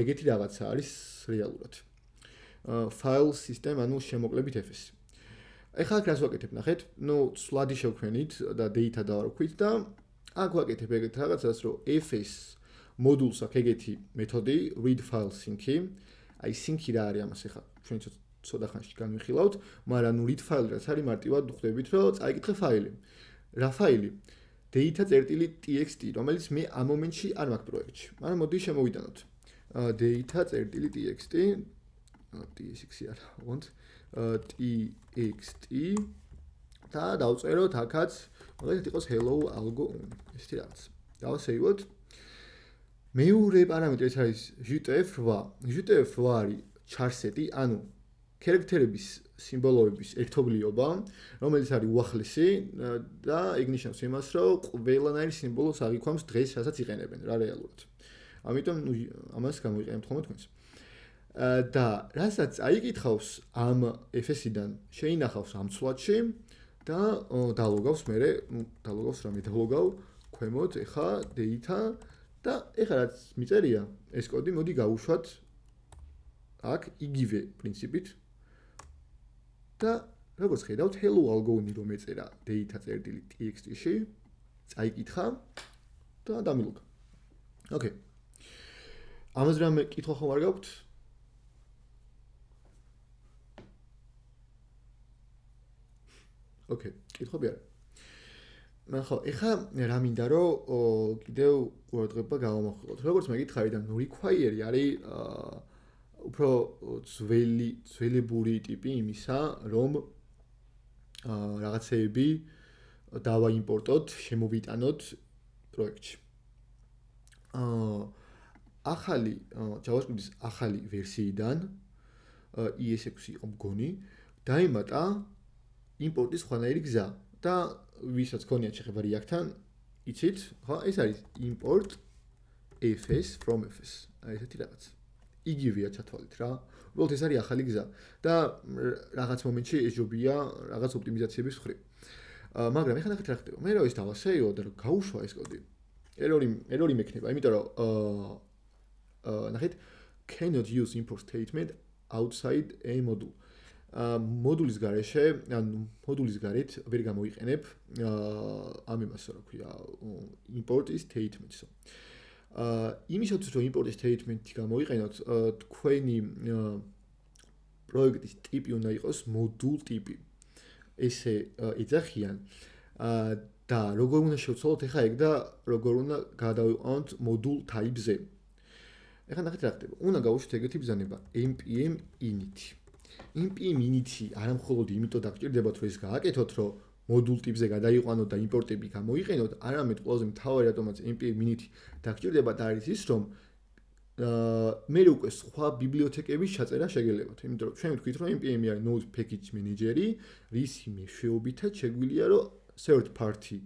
ეგეთი რაღაცა არის რეალურად. File system, ანუ შემოკლებით fs. ეხლა აქ რას ვაკეთებ, ნახეთ? სლადი შევქმნით და data დავარქვით და აქ ვაკეთებ ეგეთ რაღაცას, რომ fs მოდულს აქვს ეგეთი მეთოდი read file sync-ი. აი sync-ი რა არის ამას ეხლა ჩვენ ცოტა ხანში განვიხილავთ, მაგრამ read file რაც არის მარტივად ხვდებით, რომ წაიკითხე ფაილი. რა ფაილი? data.txt, რომელიც მე ამ მომენტში არ მაქვს პროექტში. მაგრამ მოდი შემოვიდანოთ. data.txt tsx-ი არა, ვონთ txt და დავწეროთ აქაც, მაგალითად იყოს hello algo ესეთი რაღაც. დავასეივოთ. მეორე პარამეტრი ეს არის jtf8. jtf8 არის char-seti, ანუ ქერაქტერების სიმბოლოების ერთობლიობა, რომელიც არის უახლესი და ეგ ნიშნავს იმას, რომ ყველანაირი სიმბოლოს აღიქვამს დღეს, რასაც იყენებენ რა რეალურად. ამიტომ ამას გამოიყენებთ ხოლმე თქვენს. და რასაც აიკითხავს ამ fs-იდან შეინახავს ამ ცვლადში და დალოგავს მე დალოგავს რამე დალოგავ ქვემოთ ეხა data და ეხლა რაც მიწერია ეს კოდი მოდი გავუშვათ აქ იგივე პრინციპით და როგორც ხედავთ hello algo-ნი რომ ეწერა data.txt-ში წაიკითხა და დამილოგა. ოკეი. ამაზე რამე კითხვა ხომ არ გაქვთ? ოკეი, კითხები არა. ხო, ეხლა რა მინდა რომ კიდევ ყურადღება გავამახვილოთ. როგორც მე გითხარი და require არის უფრო ძველებური ტიპი იმისა, რომ რაღაცეები დავაიმპორტოთ, შემოვიტანოთ პროექტში. ახალი JavaScript-ის ახალი ვერსიიდან ES6 იყო მგონი, დაემატა იმპორტის სხვანაირი გზა და ვისაც ქონიათ შეხება React-თან, იცით, ხო, ეს არის import fs from fs. აი ესეთი რაღაც. იგივეა ჩათვალეთ რა. უბრალოდ ეს არის ახალი გზა და რაღაც მომენტში ეჯობია რაღაც ოპტიმიზაციების მხრივ. მაგრამ ეხლა ნახეთ რა ხდება. მე რა ის დავასეიო და რომ გავუშვა ეს კოდი. ერორი მექნება, იმიტომ რომ ნახეთ cannot use import statement outside a module. მოდულის გარეშე, ანუ მოდულის გარეთ ვერ გამოიყენებ ამ იმას რა ქვია import statements-ო. იმისათვის რომ import statement-ი გამოიყენოთ, თქვენი პროექტის ტიპი უნდა იყოს module ტიპი. ესე ეძახიან და როგორ უნდა შევცვალოთ ეხა ეგ და როგორ უნდა გადავიყვანოთ module type-ზე. ეხლა ნახეთ რა ხდება. უნდა გავუშვით ეგეთი ბრძანება npm init. npm init-ი არა მხოლოდ იმიტომ დაგჭირდებათ რომ ეს გააკეთოთ, რომ module ტიპზე გადაიყვანოთ და იმპორტები გამოიყენოთ, არამედ ყველაზე მთავარი რატომაც npm init-ი დაგჭირდებათ არის ის, რომ მე უკვე სხვა ბიბლიოთეკების ჩაწერა შეგელებათ. იმიტომ რომ ჩვენ ვთქვით, რომ npm-ი არის node package manager-ი, რის მეშვეობითაც შეგვიძლია რომ third party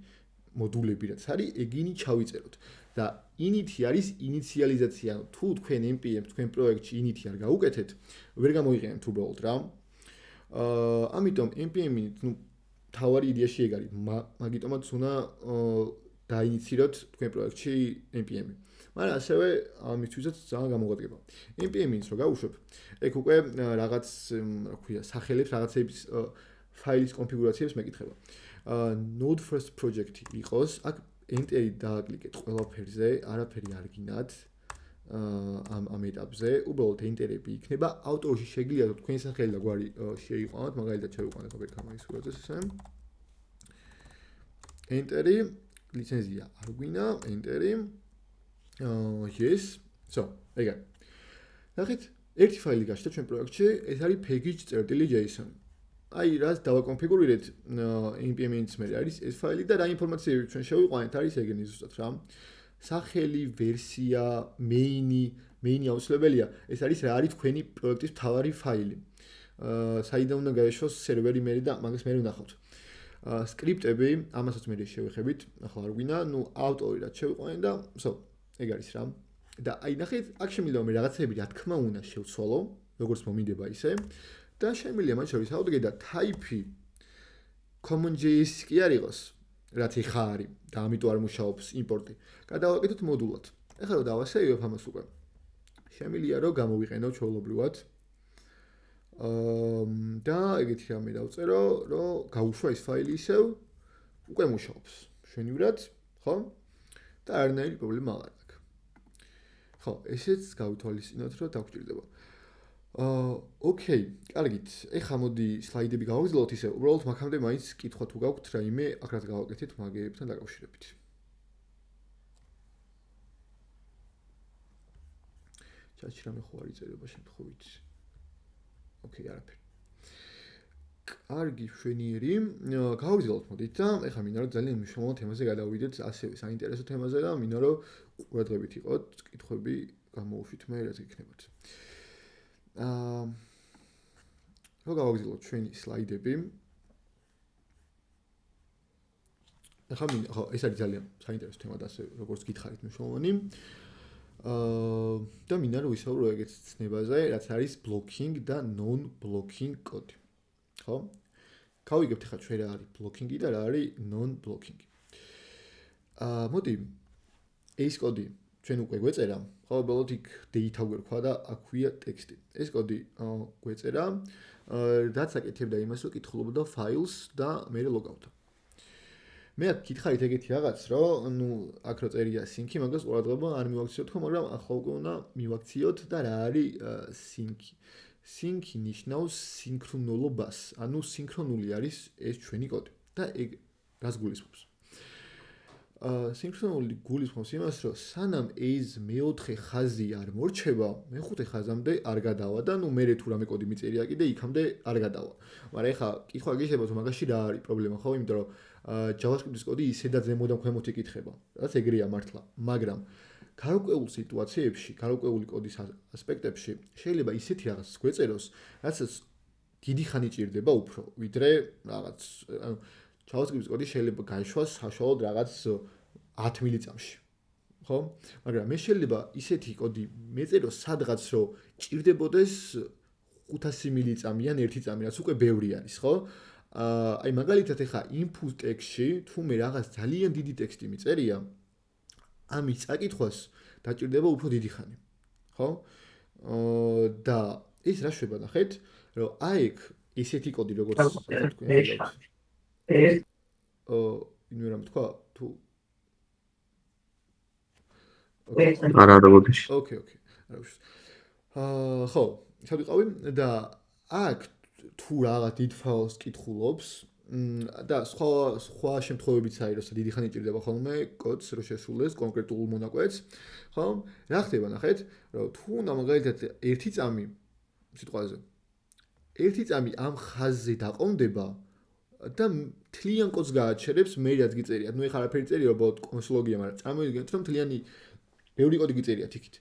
მოდულები რაც არის, ეგინი ჩავიწეროთ. და init-ი არის ინიციალიზაცია. თუ თქვენ npm თქვენ პროექტში init-ი არ გაუკეთეთ, ვერ გამოიყენებთ უბრალოდ რა. ამიტომ npm init, თავარი იდეაში ეგ არის, მაგიტომაც უნდა დაინიციიროთ თქვენ პროექტში npm-ი. მაგრამ ასევე ამისთვისაც ძალიან გამოგვადგება. npm init-ს რო გავუშვებ, ეგ უკვე რაღაც რა ქვია, სახელებს რაღაცების ფაილის კონფიგურაციებს მეკითხება. node first project იყოს, აქ enter-ი დააკლიკეთ ყველაფერზე, არაფერი არ გინათ ამ ეტაპზე, უბრალოდ enter-ები იქნება, ავტორში შეგიძლიათ თქვენი სახელი და გვარი შეიყვანოთ, მაგალითად შევიყვანოთ ოპერკამაის სურათს ესე. enter-ი, ლიცენზია არ გვინა, enter-ი. yes. So, ეგა. ნახეთ, ერთი ფაილი გაჩნდა ჩვენ პროექტში, ეს არის package.json. აი, რაც დავაკონფიგურირეთ npm init-ს მე არის ეს ფაილი და რა ინფორმაციები ჩვენ შევიყვანეთ არის ეგენი ზუსტად რა. სახელი, ვერსია, მეინი აუცილებელია. ეს არის რა არის თქვენი პროექტის მთავარი ფაილი. საიდან უნდა გაეშვოს სერვერი მე და მაგას მე ვნახავთ. სკრიპტები, ამასაც მე შევეხებით, ახლა არ გვინდა, ავტორი რაც შევიყვანე და ეგ არის რა. და აი ნახეთ, აქ შემიძლია მე რაღაცები რა თქმა უნდა შევცვალო, როგორც მომინდება ისე და შემიძლია მათ შორის ავდგე და type common.js კი არ იყოს, რაც ეხა არის და ამიტომ არ მუშაობს იმპორტი. გადავაკეთოთ მოდულად. ეხლა რომ დავასეივებ ამას უკვე. შემიძლია რომ გამოვიყენო ჩვეულებრივად. და ეგეთი რამე დავწერო, რომ გაუშვა ეს ფაილი ისევ უკვე მუშაობს. შვენივრად, ხო? და არანაირი პრობლემა არ აქვს. ხო, ესეც გავითვალისწინოთ, რომ დაგვჭირდება. ოკეი, კარგით. ეხლა მოდი სლაიდები გავაგრძელოთ ისე, უბრალოდ მაგამდე მაინც კითხვა თუ გაქვთ რაიმე, აქ რაც გავაკეთეთ მაგებთან დაკავშირებით. ჩატში რამე ხო არ იწერება შემთხვევით. ოკეი, არაფერი. კარგი, შვენიერი. გავაგრძელოთ მოდით და ეხლა მინდა რომ ძალიან მნიშვნელოვან თემაზე გადავიდეთ, ასევე საინტერესო თემაზე და მინდა რომ ყურადღებით იყოთ, კითხვები გამოუშვით მე რაც იქნებათ. რო გავაგრძელოთ ჩვენი სლაიდები. ახლა ხო, ეს არის ძალიან საინტერესო თემა და ასე როგორც გითხარით მნიშვნელოვანი. და მინდა რომ ვისაუბრო ეგეთ ცნებაზე, რაც არის blocking და non-blocking კოდი. ხო? გავიგებთ ახლა ჩვენ რა არის blocking და რა არის non-blocking. მოდი ეს კოდი ჩვენ უკვე გვეწერა, ხო, უბრალოდ იქ data გვერქვა და აქვია ტექსტი. ეს კოდი გვეწერა, რაც აკეთებდა იმას, რომ კითხულობდა files და მე logouta. მე აქ გითხარით ეგეთი რაღაც, რომ აქ რო წერია sync-ი, მაგას ყურადღება არ მივაქციოთ ხო, მაგრამ ახლა უკვე უნდა მივაქციოთ და რა არის sync-ი. Sync-ი ნიშნავს სინქრონულობას, ანუ სინქრონული არის ეს ჩვენი კოდი და ეგ რას გულისხმობს? სინქრონული გულისხმობს იმას, რომ სანამ ეს მეოთხე ხაზი არ მორჩება, მეხუთე ხაზამდე არ გადავა და მე თუ რამე კოდი მიწერია კიდე იქამდე არ გადავა. მაგრამ ეხლა კითხვა გიშება თუ მაგაში რა არის პრობლემა, ხო? იმიტომ რომ JavaScript-ის კოდი ისედაც ზემოდან ქვემოთ იკითხება. რაც ეგრეა მართლა, მაგრამ გარკვეულ სიტუაციებში, გარკვეული კოდის ასპექტებში შეიძლება ისეთი რაღაც გვეწეროს, რასაც დიდი ხანი ჭირდება უფრო, ვიდრე რაღაც JavaScript-ის კოდი შეიძლება გაიშვას საშუალოდ რაღაც 10 მილიწამში. ხო? მაგრამ მე შეიძლება ისეთი კოდი მეწეროს სადღაც რომ ჭირდებოდეს 500 მილიწამი ან 1 წამი, რაც უკვე ბევრი არის, ხო? აი მაგალითად ეხა input text-ში თუ მე რაღაც ძალიან დიდი ტექსტი მიწერია, ამის წაკითხვას დაჭირდება უფრო დიდი ხანი. ხო? და ეს რა შვება ნახეთ, რომ აი ეგ ესეთი კოდი როგორც ვინმე რამ თქვა თუ არა რობოტი. ოკეი. ხო, შევიყავი და აქ თუ რაღაც დიდ ფაილს კითხულობს და სხვა შემთხვევებიც არის, რომ დიდი ხანი ჭირდება ხოლმე კოდს რომ შესრულდეს კონკრეტულ მონაკვეთს, ხო? რა ხდება ნახეთ, რომ თუ უნდა მაგალითად 1 წამი სიტყვაზე 1 წამი ამ ხაზზე დაყონდება და მთლიან კოდს გააჩერებს მე რაც გიწერიათ. ნუ ეხლა არაფერი წერია უბრალოდ კონსოლოგია, მაგრამ წარმოიდგინეთ რომ მთლიანი ბევრი კოდი გიწერიათ იქით.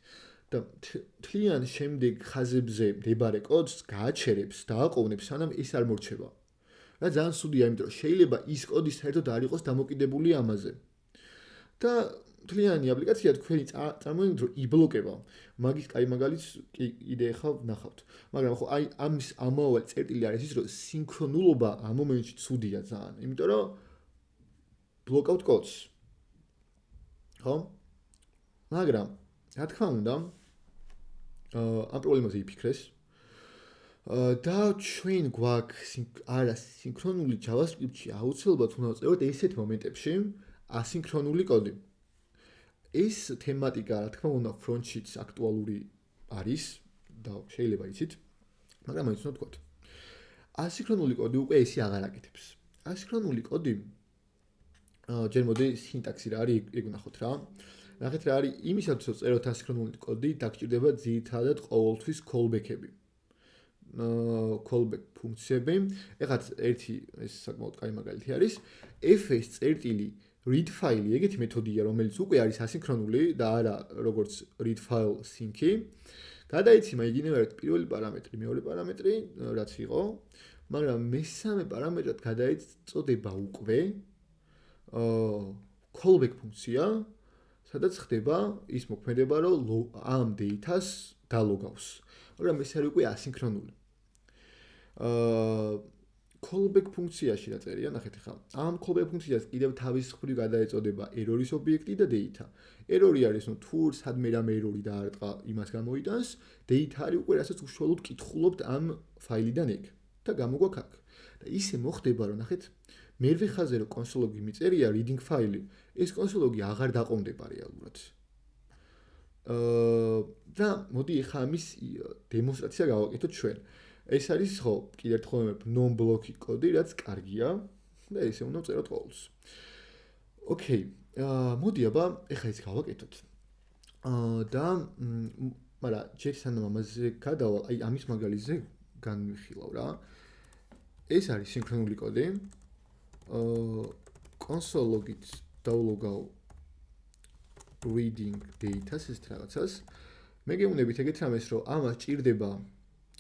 და მთლიან შემდეგ ხაზებზე მდებარე კოდს გააჩერებს და აყოვნებს, სანამ ეს არ მორჩება. რა ძალიან სუდია, იმიტომ რომ შეიძლება ის კოდი საერთოდ არ იყოს დამოკიდებული ამაზე. და მთლიანი აპლიკაცია თქვენი წარმოიდგინეთ რომ იბლოკება. მაგის კაი მაგალითს კიდე ახლა ვნახავთ. მაგრამ ხო აი ამის ამავე წერტილი არის ის რომ სინქრონულობა ამ მომენტში ცუდია ძალიან, იმიტომ რომ ბლოკავთ კოდს. ხო? მაგრამ რა თქმა უნდა ამ პრობლემაზე იფიქრეს. და ჩვენ გვაქვს არა სინქრონული JavaScript-ში აუცილებლად უნდა ვწეროთ ესეთ მომენტებში ასინქრონული კოდი. ეს თემატიკა რა თქმა უნდა front-შიც აქტუალური არის და შეიძლება იცით, მაგრამ მაინც უნდა ვთქვათ. ასინქრონული კოდი უკვე ესე აღარ აკეთებს. ასინქრონული კოდი ჯერ მოდი სინტაქსი რა არის ეგ ვნახოთ რა. ნახეთ რა არის იმისათვის რომ წეროთ ასინქრონული კოდი, დაგჭირდება ძირითადად ყოველთვის callback-ები. callback ფუნქციები. ეხლა ერთი ეს საკმაოდ კაი მაგალითი არის. fs წერტილი read file ეგეთი მეთოდია, რომელიც უკვე არის ასინქრონული და არა როგორც read file sync-ი. გადაეციმა იგივე პირველი პარამეტრი, მეორე პარამეტრი, რაც იყო, მაგრამ მესამე პარამეტრად გადაეწოდება უკვე callback ფუნქცია, სადაც ხდება ის მოქმედება, რომ ამ data-ს დალოგავს. მაგრამ ეს არის უკვე ასინქრონული. callback ფუნქციაში რა წერია, ნახეთ ახლა. ამ callback ფუნქციას კიდევ თავის მხრივ გადაეწოდება error-ის ობიექტი და data. error-ი არის, თუ სადმე რამე error-ი დაარტყა, იმას გამოიტანს, data არის უკვე რასაც უშუალოდ კითხულობთ ამ ფაილიდან ეგ და გამოგვაქვს აქ. და ისე მოხდება, რომ ნახეთ, მერვე ხაზზე რომ კონსოლოგი მიწერია reading file-ი, ეს კონსოლოგი აღარ დაყოლდება რეალურად. და მოდი ახლა ამის დემონსტრაცია გავაკეთოთ ჩვენ. ეს არის ხო, კიდევ ერთხელ ვიმეორებ, non-block კოდი, რაც კარგია და ესე უნდა ვწეროთ ყოველთვის. ოკეი, მოდი აბა ახლა ის გავაკეთოთ. და მაგრამ ჯერ სანამ ამაზე გადავალ, აი ამის მაგალითზე განვიხილავ რა. ეს არის სინქრონული კოდი. კონსოლოგით დავლოგავ reading data-ს ეს რაღაცას. მე გეუბნებით ეგეთ რამეს, რომ ამას ჭირდება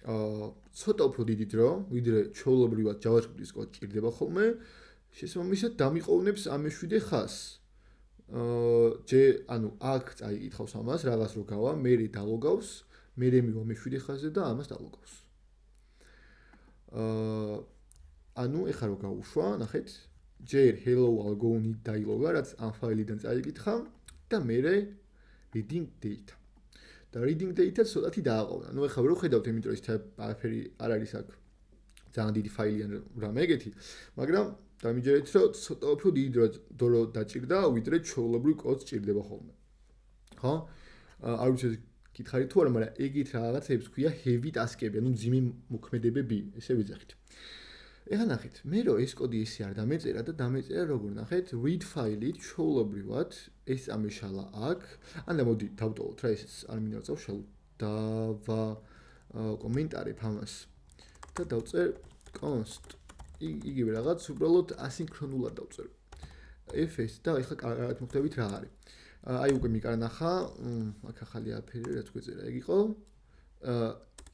ცოტა უფრო დიდი დრო, ვიდრე ჩვეულებრივად JavaScript-ის კოდი ჭირდება ხოლმე. შესაბამისად დამიყოვნებს ამ მეშვიდე ხაზს. ანუ აქ წაიკითხავს ამას, რაღაც რო გავა, მე დალოგავს, მე მივა მეშვიდე ხაზზე და ამას დალოგავს. ანუ ეხლა რო გავუშვა, ნახეთ, ჯერ hello algoni დაილოგა, რაც ამ ფაილიდან წაიკითხა და მე reading data. და reading data ცოტათი დააყოვნა. ნუ ეხლა რო ხედავთ, იმიტომ რომ ის არაფერი არ არის აქ. ძალიან დიდი ფაილი ან რამე ეგეთი, მაგრამ დამიჯერეთ, რომ ცოტა უფრო დიდი დრო დაჭირდა, ვიდრე ჩვეულებრივ კოდს ჭირდება ხოლმე. ხო? არ ვიცი გითხარით თუ არა, მაგრამ ეგეთ რაღაცებს ქვია heavy task-ები, ანუ მძიმე მოქმედებები, ესე ვიძახით. ეხლა ნახეთ, მე რომ ეს კოდი ესე არ დამეწერა და დამეწერა როგორ ნახეთ, read file-ით ჩვეულებრივად ეს ამეშალა აქ. ან მოდი დავტოვოთ რა, ეს არ მინდა წავშალო. დავა კომენტარებ ამას. და დავწერ const იგივე რაღაც, უბრალოდ ასინქრონულად დავწერ. fs და ეხლა კარგად მოხდებით რა არის. აი უკვე მიკარნახა, აქ ახალი აფერი რაც გვეწერა, ეგ იყო.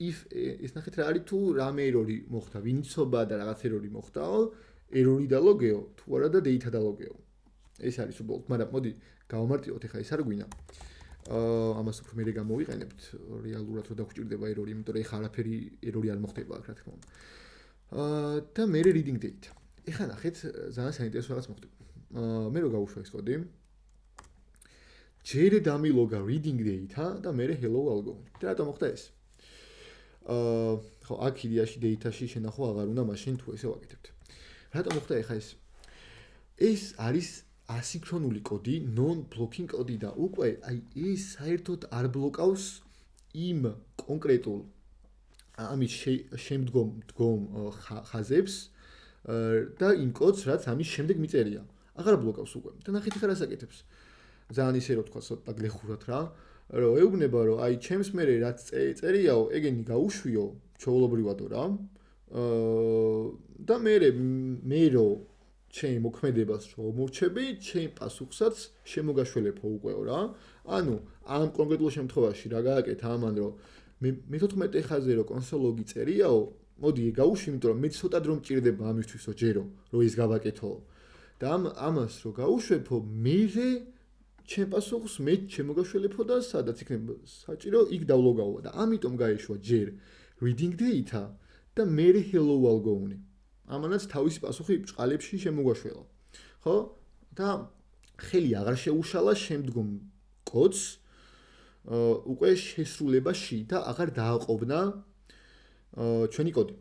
if ეს ნახეთ რა არის, თუ რამე error-ი მოხდა, ვინიცობა და რაღაც error-ი მოხდაო, error-ი დალოგეო, თუ არა და data დალოგეო. ეს არის უბრალოდ, მაგრამ მოდი გავამარტივოთ ეხლა ეს არ გვინა. ამას უფრო მერე გამოვიყენებთ, რეალურად რო დაგვჭირდება error-ი, იმიტომ რომ ეხლა არაფერი error-ი არ მოხდება აქ რა თქმა უნდა. და მე reading data. ეხლა ნახეთ, ძალიან საინტერესო რაღაც მოხდება. მე რო გავუშვა ეს კოდი. ჯერ დამილოგა reading data და მე hello algoni. და რატომ მოხდა ეს? ხო, აქ იდეაში data-ში შენახვა აღარ უნდა, მაშინ თუ ესე ვაკეთებთ. რატომ მოხდა ეხლა ეს? ეს არის ასინქრონული კოდი, non-blocking კოდი და უკვე აი ეს საერთოდ არ ბლოკავს იმ კონკრეტულ ამის შემდგომ ხაზებს და იმ კოდს, რაც ამის შემდეგ მიწერია. აღარ ბლოკავს უკვე. და ნახეთ ხა რას აკეთებს. ძალიან ისე რო თქვა, ცოტა გლეხურად რა. რომ ეუბნება, რომ აი ჩემს მერე რაც წერიაო, ეგენი გაუშვიო, ჩვეულებრივადო რა. და მე რო ჩემ მოქმედებას შევმორჩები, ჩემ პასუხსაც შემოგაშველებო უკეო რა. ანუ ამ კონკრეტულ შემთხვევაში რა გააკეთა ამან, რომ მე 14 ხაზზე რო კონსოლოგი წერიაო, მოდი გაუშვი, იმიტომ რომ მე ცოტა დრო მჭირდება ამისთვისო ჯერო, რომ ის გავაკეთო. და ამას რო გაუშვებო, მე ჩემ პასუხს მე შემოგაშველებო და სადაც იქნება საჭირო, იქ დავლოგავო და ამიტომ გაეშვა ჯერ reading data და მე hello algoni. ამანაც თავისი პასუხი ბჭყალებში შემოგაშველა. ხო? და ხელი აღარ შეუშალა შემდგომ კოდს უკვე შესრულებაში და აღარ დააყოვნა ჩვენი კოდი.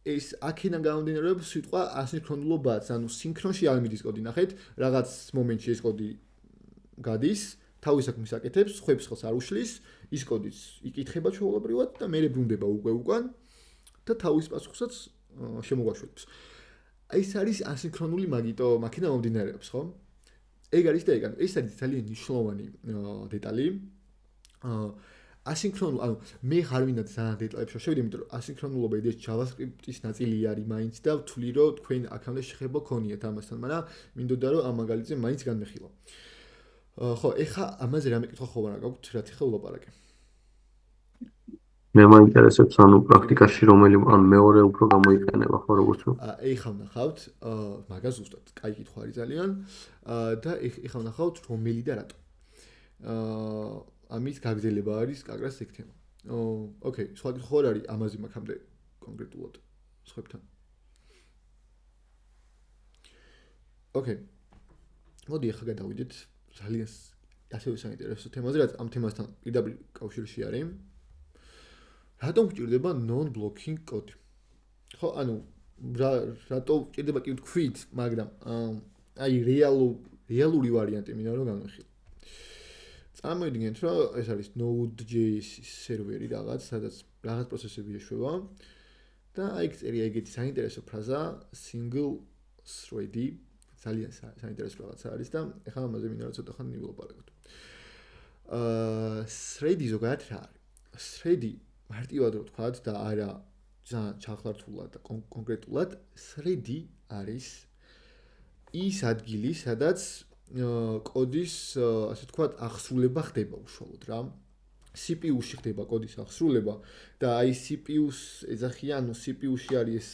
ეს აქედან გამომდინარეობს სიტყვა ასინქრონულობაც, ანუ სინქრონში არ მიდის კოდი, ნახეთ, რაღაც მომენტში ეს კოდი გადის, თავის საქმეს აკეთებს, ხვებს ხელს არ უშლის, ის კოდიც იკითხება ჩვეულებრივად და მე ბრუნდება უკვე უკან და თავის პასუხსაც შემოგვაშველებს. ეს არის ასინქრონული მაგიტო, მაქედან მომდინარეობს, ხო? ეგ არის და ეგ არის ძალიან მნიშვნელოვანი დეტალი. ასინქრონულ, ანუ მე ხარ მინდა ძალიან დეტალებში შევიდე, იმიტომ რომ ასინქრონულობა იდეაში JavaScript-ის ნაწილი არის მაინც და ვთვლი რომ თქვენ აქამდე შეხება ქონიათ ამასთან, მაგრამ მინდოდა რომ ამ მაგალითზე მაინც განმეხილო. ხო, ეხა ამაზე რა მეკითხვა ხო არა გაქვთ, რაც ეხა ვლაპარაკე. მე მაინტერესებს ანუ პრაქტიკაში რომელი ან მეორე უფრო გამოიყენება ხო როგორც რომ ეხა ვნახავთ, მაგას ზუსტად, კაი კითხვა არის ძალიან და ეხა ვნახავთ რომელი და რატო. ამის გაგრძელება არის კაკრას ეგ თემა. ოკეი, სხვა კითხვა არ არის ამაზე მაგამდე კონკრეტულად სხვებთან. ოკეი. მოდი ეხა გადავიდეთ ძალიან ასევე საინტერესო თემაზე, რაც ამ თემასთან პირდაპირ კავშირში არის. რატომ გვჭირდება non-blocking კოდი? ხო, ანუ რატო გვჭირდება კი ვთქვით, მაგრამ აი რეალური ვარიანტი მინდა რომ განვიხილო. წარმოვიდგინეთ, რომ ეს არის Node.js-ის სერვერი რაღაც, სადაც რაღაც პროცესები ეშვება და აი წერია ეგეთი საინტერესო ფრაზა single thread-ი, ძალიან საინტერესო რაღაცა არის და ეხლა ამაზე მინდა რომ ცოტა ხანი ვილაპარაკოთ. thread-ი ზოგადად რა არის? thread-ი მარტივად რო ვთქვათ და არა ძალიან ჩახლართულად და კონკრეტულად, thread-ი არის ის ადგილი, სადაც კოდის, ასე ვთქვათ, აღსრულება ხდება უშუალოდ რა. CPU-ში ხდება კოდის აღსრულება და აი CPU-ს ეძახიან, ანუ CPU-ში არის ეს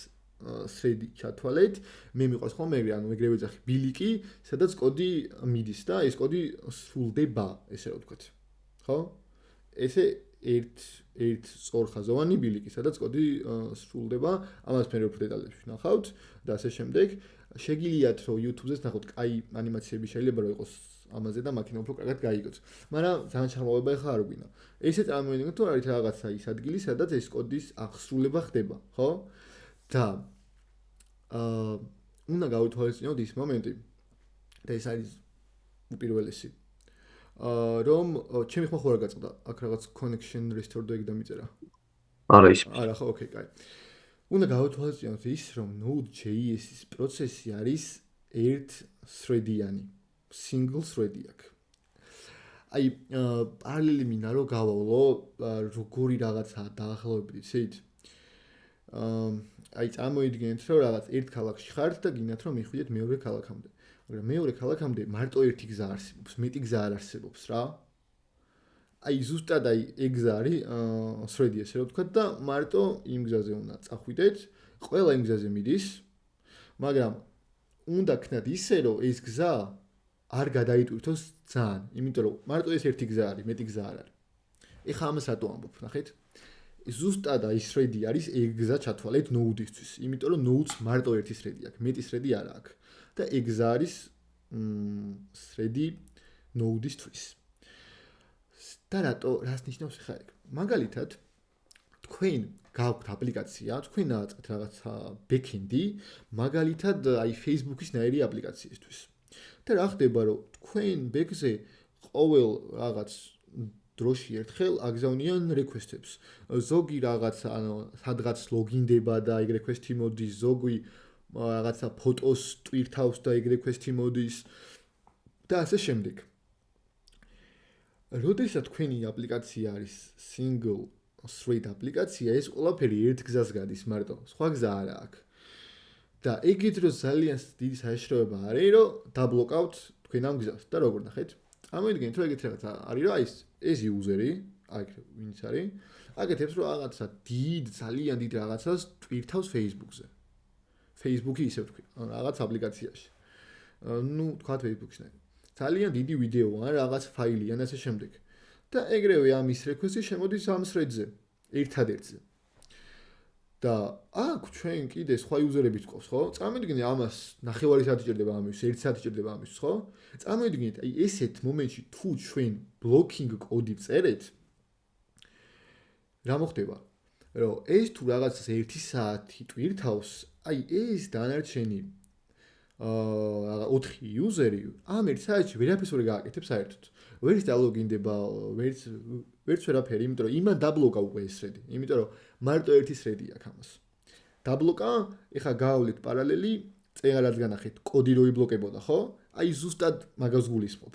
thread-ი ჩათვალეთ, მე მიყვარს ხოლმე ეგრე, ანუ ეგრევე ეძახი ბილიკი, სადაც კოდი მიდის და ეს კოდი სრულდება, ესე რა ვთქვათ. ხო? ესე ერთ სწორხაზოვანი ბილიკი, სადაც კოდი სრულდება, ამას მე უფრო დეტალებში ვნახავთ და ასე შემდეგ. შეგიძლიათ რომ YouTube-ზე ნახოთ, კაი ანიმაციები შეიძლება რომ იყოს ამაზე და მაქინა უფრო კარგად გაიგოთ. მაგრამ ძალიან ჩამოვება ახლა არ გვინდა. ესე წარმოვიდგინოთ, რომ არის რაღაცა ის ადგილი, სადაც ეს კოდის აღსრულება ხდება, ხო? და უნდა გავითვალისწინოთ ის მომენტი და ეს არის უპირველესი. რომ ჩემი ხმა ხო არ გაწყდა, აქ რაღაც connection restore და ეგ დამიწერა. არა ის. არა, ხო, ოკეი, კაი. უნდა გავითვალისწინოთ ის, რომ Node.js-ის პროცესი არის ერთ thread-იანი, single thread-ი აქვს. აი, პარალელი მინდა რომ გავავლო, როგორი რაღაცაა დაახლოებით, იცით? აი, წარმოვიდგინეთ, რომ რაღაც ერთ ქალაქში ხართ და გინდათ რომ მიხვიდეთ მეორე ქალაქამდე. მაგრამ მეორე ქალაქამდე მარტო ერთი გზა არსებობს, მეტი გზა არ არსებობს რა. აი ზუსტად აი ეგ გზა არის thread-ი ესე რომ ვთქვათ და მარტო იმ გზაზე უნდა წახვიდეთ, ყველა იმ გზაზე მიდის, მაგრამ უნდა ქნათ ისე რომ ეს გზა არ გადაიტვირთოს ძალიან, იმიტომ რომ მარტო ეს ერთი გზა არის, მეტი გზა არ არის. ეხლა ამას რატო ამბობ, ნახეთ? ზუსტად აი thread-ი არის ეგ გზა ჩათვალეთ Node-ისთვის, იმიტომ რომ Node-ს მარტო ერთი thread-ი აქვს, მეტი thread-ი არ აქვს. და ეგ გზა არის thread-ი Node-ისთვის. და რატო რას ნიშნავს ხა ეგ? მაგალითად, თქვენ გაქვთ აპლიკაცია, თქვენ დააწყეთ რაღაცა backend-ი, მაგალითად აი Facebook-ის ნაირი აპლიკაციისთვის. და რა ხდება, რომ თქვენ back-ზე ყოველ რაღაც დროში ერთხელ აგზავნიან request-ებს. ზოგი რაღაცა, ანუ სადღაც ლოგინდება და ეგ request-ი მოდის, ზოგი რაღაცა ფოტოს ტვირთავს და ეგ request-ი მოდის და ასე შემდეგ. როდესაც თქვენი აპლიკაცია არის single thread აპლიკაცია, ეს ყველაფერი ერთ გზას გადის მარტო, სხვა გზა არ აქვს. და ეგეთ რო ძალიან დიდი საშიშროება არის, რომ დაბლოკავთ თქვენ ამ გზას და როგორ ნახეთ? წარმოვიდგინეთ, რომ ეგეთ რაღაცა არის, რომ აი ეს user-ი, აი ვინც არის, აკეთებს რომ რაღაცა ძალიან დიდ რაღაცას ტვირთავს Facebook-ზე. Facebook-ი ისე ვთქვი, რაღაც აპლიკაციაში. ნუ თქვა Facebook-ში. ძალიან დიდი ვიდეო ან რაღაც ფაილი ან ასე შემდეგ. და ეგრევე ამის request-ი შემოდის ამ thread-ზე, ერთადერთზე. და აქ ჩვენ კიდე სხვა user-ებიც ყავს, ხო? წარმოვიდგინე ამას ნახევარი საათი ჭირდება ამის, 1 საათი ჭირდება ამის, ხო? წარმოვიდგინეთ, აი ესეთ მომენტში თუ ჩვენ blocking კოდი წერეთ, რა მოხდება? რომ ეს თუ რაღაცას 1 საათი ტვირთავს, აი ეს დანარჩენი 4 user-ი ამ 1 საათში ვერაფერს ვერ გააკეთებს საერთოდ. ვერც დალოგინდება, ვერც ვერაფერი, იმიტომ რომ იმან დაბლოკა უკვე ეს thread-ი, იმიტომ რომ მარტო ერთი thread-ი აქვს ამას. დაბლოკა, ეხა გავავლით პარალელი, წერად განახეთ, კოდი რო იბლოკებოდა, ხო? აი ზუსტად მაგას გულისხმობ.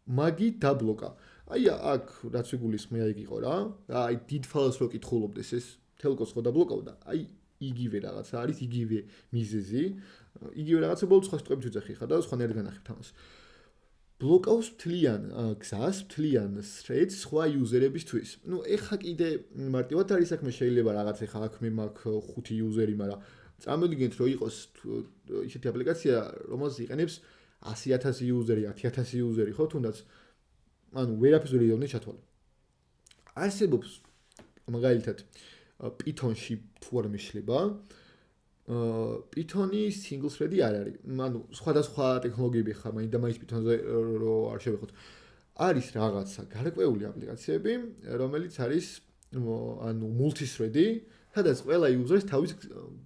მაგი დაბლოკა. აი აქ რაც ვიგულისხმე აი იყო რა. აი დიდ ფაილს რო კითხულობდეს ეს telcos ხო დაბლოკავდა. აი იგივე რაღაცა არის, იგივე მიზეზი, იგივე რაღაცა ბოლოს სხვა სიტყვებით ვიძახი ხა და სხვანაირად განახებთ ამას. ბლოკავს მთლიან გზას, მთლიან threads სხვა იუზერებისთვის. ნუ ეხა კიდე მარტივად არის საქმე შეიძლება რაღაც ეხა აქ მე მაქვს 5 იუზერი, მაგრამ წარმოვიდგინეთ რომ იყოს ისეთი აპლიკაცია, რომელსაც იყენებს 100,000 იუზერი, 10,000 იუზერი, ხო, თუნდაც ანუ ვერაფერს ვერ იდევნე ჩათვალე. არსებობს მაგალითად Python-ში თუ არ მიშლება, Python-ი single thread-ი არ არის. ანუ სხვადასხვა ტექნოლოგიები ხარ, მაინც და მაინც Python-ზე რო არ შევეხოთ. არის რაღაცა გარკვეული აპლიკაციები, რომელიც არის ანუ multi-thread-ი, სადაც ყველა იუზერს თავის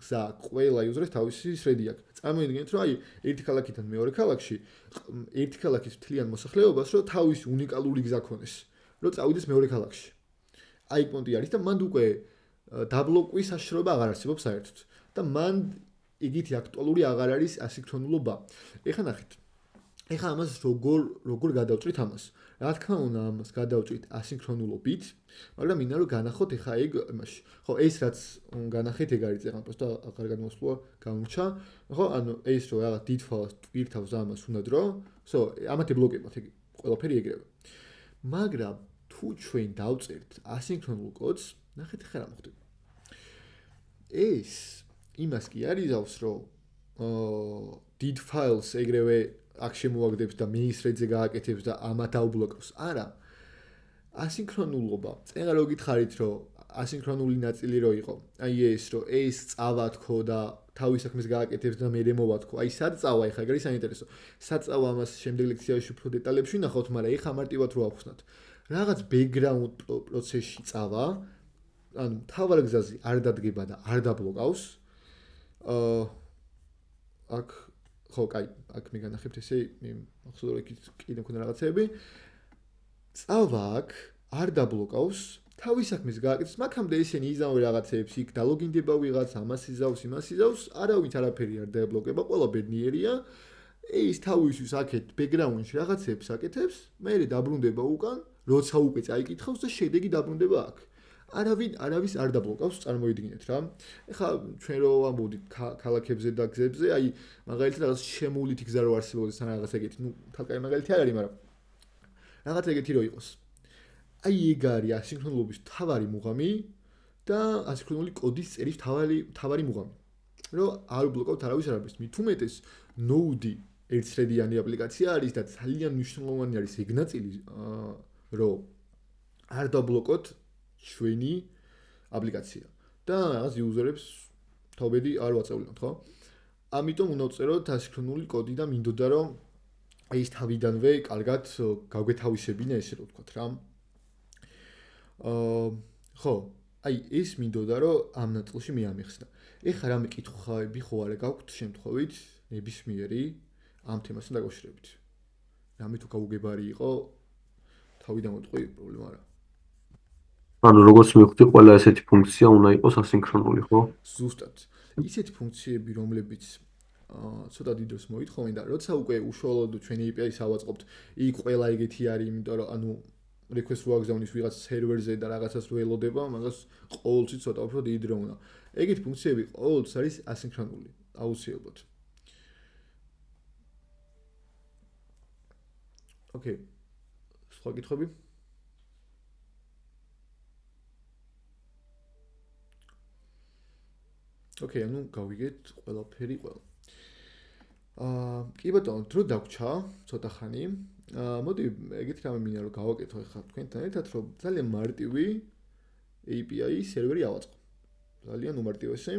გზა, ყველა იუზერს თავისი thread-ი აქვს. წარმოვიდგინეთ, რომ აი ერთი ქალაქიდან მეორე ქალაქში, ერთი ქალაქის მთლიან მოსახლეობას, რომ თავისი უნიკალური გზა ქონდეს, რომ წავიდეს მეორე ქალაქში. აი პონტი არის და მანდ უკვე დაბლოკვის საშიშროება აღარ არსებობს საერთოდ. და მან იგითი აქტუალური აღარ არის ასინქრონულობა. ეხლა ნახეთ. ეხლა ამას როგორ გადავწყვით ამას? რა თქმა უნდა ამას გადავწყვით ასინქრონულობით, მაგრამ მინდა რომ განახოთ ეხლა ეგ იმაში. ხო, ეს რაც განახეთ ეგ არის ეხლა просто აღარ გადმოსვლა გამორჩა. ხო, ანუ ეს რომ რაღაც დიდ ფაილს ტვირთავს ამას უნდა დრო, so ამათ ებლოკებათ ეგ ყველაფერი ეგრევე. მაგრამ თუ ჩვენ დავწერთ ასინქრონულ კოდს, ნახეთ ხა რა მოხდება. ეს იმას კი არიზავს, რომ დიდ ფაილს ეგრევე აქ შემოაგდებს და main thread-ზე გააკეთებს და ამათ აუბლოკავს. არა. ასინქრონულობა. წენა რო გითხარით, რომ ასინქრონული ნაწილი რო იყო. აი ეს რომ ეს წავა თქო და თავის საქმეს გააკეთებს და მე რემოვა თქო. აი სად წავა ეხა ეგ არის საინტერესო. სად წავა ამას შემდეგ ლექციაში უფრო დეტალებში ნახავთ, მაგრამ ეხა მარტივად რო ავხსნათ. რაღაც background პროცესში წავა, ანუ თავარ გზაზე არ დადგება და არ დაბლოკავს. აქ ხო, კაი, აქ მე განახებთ ესე, მე ახსოვდა რომ იქ კიდე მქონდა რაღაცეები. წავა აქ არ დაბლოკავს, თავის საქმეს გააკეთებს, მაგამდე ესენი იზამო რაღაცეებს, იქ დალოგინდება ვიღაც, ამას იზავს, იმას იზავს, არავით არაფერი არ დაებლოკება, ყველა ბედნიერია. ეს თავისთვის აქეთ background-ში რაღაცეებს აკეთებს, მერე დაბრუნდება უკან, როცა უკვე წაიკითხავს და შედეგი დაბრუნდება აქ. არავის არ დაბლოკავს, წარმოიდგინეთ რა. ეხლა ჩვენ რო ამბობდით ქალაქებზე და გზებზე, აი მაგალითად რაღაც შემოვლითი გზა რო არსებობდეს ან რაღაც ეგეთი, ნუ თალკაი მაგალითი არ არის, მაგრამ რაღაც ეგეთი რო იყოს. აი ეგ არის ასინქრონულობის თავარი მუღამი და ასინქრონული კოდის წერის თავარი მუღამი. რომ არ უბლოკავთ არავის არაფერს. მით უმეტეს Node ერთთრედიანი აპლიკაცია არის და ძალიან მნიშვნელოვანი არის ეგ ნაწილი, რომ არ დაბლოკოთ ჩვენი აპლიკაცია და რაღაც იუზერებს თავბედი არ ვაწევლინოთ, ხო? ამიტომ უნდა ვწეროთ ასინქრონული კოდი და მინდოდა რომ ის თავიდანვე კარგად გავგეთავისებინა ესე რომ ვთქვათ რა. ხო, აი ეს მინდოდა რომ ამ ნაწილში მე ამიხსნა. ეხლა რამე კითხვები ხო არა გაქვთ შემთხვევით ნებისმიერი ამ თემასთან დაკავშირებით. რამე თუ გაუგებარი იყო თავიდან მოტყვი პრობლემა არა. ანუ როგორც მივხვდი, ყველა ესეთი ფუნქცია უნდა იყოს ასინქრონული, ხო? ზუსტად. ისეთი ფუნქციები, რომლებიც ცოტა დიდ დროს მოითხოვენ და როცა უკვე უშუალოდ ჩვენ API-ს ავაწყობთ, იქ ყველა ეგეთი არის, იმიტომ რომ ანუ request რო აგზავნის ვიღაც სერვერზე და რაღაცას რო ელოდება, მაგას ყოველთვის ცოტა უფრო დიდ დრო უნდა. ეგეთი ფუნქციები ყოველთვის არის ასინქრონული, აუცილებლად. ოკეი. სხვა კითხვები? ოკეი, ანუ გავიგეთ ყველაფერი ყველა. კი ბატონო, დრო დაგვრჩა ცოტა ხანი. მოდი ეგეთ რამე მინდა რომ გავაკეთო ახლა თქვენთან ერთად, რომ ძალიან მარტივი API სერვერი ავაწყო. ძალიან უმარტივესი.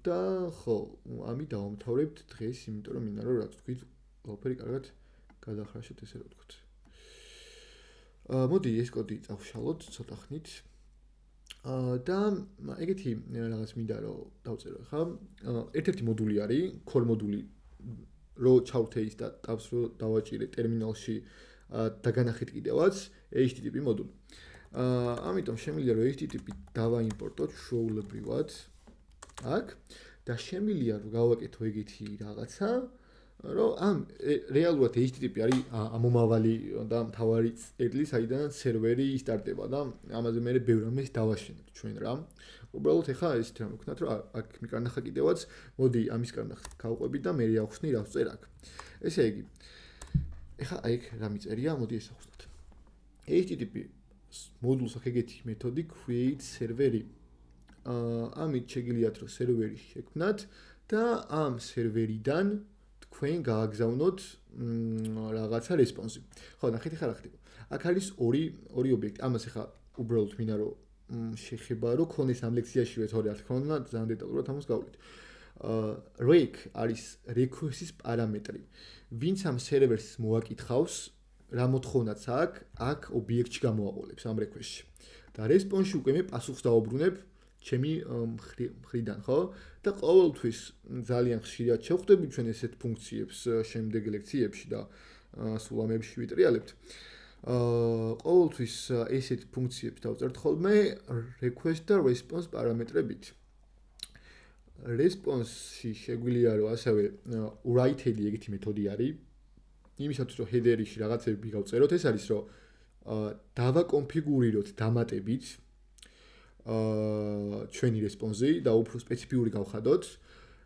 და ხო, ამით დავამთავრებთ დღეს, იმიტომ რომ მინდა რომ რაც თქვით, ყველაფერი კარგად გადახრაშოთ ესე რომ ვთქვათ. მოდი ეს კოდი წავშალოთ ცოტა ხნით. და ეგეთი რაღაც მინდა რომ დავწერო ხა. ერთ-ერთი მოდული არის, core მოდული, რო ჩავთე ის და ტაბს რო დავაჭირე ტერმინალში და განახეთ კიდევაც HTTP მოდული. ამიტომ შემიძლია რომ HTTP დავაიმპორტოთ ჩვეულებრივად აქ და შემიძლია რომ გავაკეთო ეგეთი რაღაცა, რომ ამ რეალურად HTTP არის ამომავალი და მთავარი წერტილი, საიდანაც სერვერი სტარტდება და ამაზე მე ბევრ რამეს დავაშენებთ ჩვენ რა. უბრალოდ ეხლა ესეთ რამ ვქნათ, რომ აქ მიკარნახა კიდევაც, მოდი ამის კარნახს გავყვები და მე ავხსნი რა ვწერ აქ. ესე იგი, ეხლა აი ეგ რა მიწერია, მოდი ეს ავხსნათ. HTTP მოდულს აქ ეგეთი მეთოდი create server-ი. ამით შეგიძლიათ რომ სერვერი შექმნათ და ამ სერვერიდან თქვენ გააგზავნოთ რაღაცა რესპონსი. ხო, ნახეთ ახლა რა ხდება. აქ არის ორი ობიექტი. ამას ახლა უბრალოდ მინდა რომ შეხება რომ ქონდეს ამ ლექციაშივე თორე არ თქონდა, ძალიან დეტალურად ამას გავვლით. rake არის request-ის პარამეტრი. ვინც ამ სერვერს მოაკითხავს, რა მოთხოვნაც აქ ობიექტში გამოაყოლებს ამ request-ში. და response-ში უკვე მე პასუხს დავუბრუნებ ჩემი მხრიდან, ხო? და ყოველთვის ძალიან ხშირად შევხვდებით ჩვენ ესეთ ფუნქციებს შემდეგ ლექციებში და სულ ამებში ვიტრიალებთ. ყოველთვის ესეთ ფუნქციებს დავწერთ ხოლმე request და response პარამეტრებით. response-ში შეგვიძლია რომ ასევე write-ები ეგეთი მეთოდი არის. იმისათვის რომ header-ში რაღაცები გავწეროთ, ეს არის რომ დავაკონფიგურიროთ დამატებით ჩვენი response-ი და უფრო სპეციფიური გავხადოთ.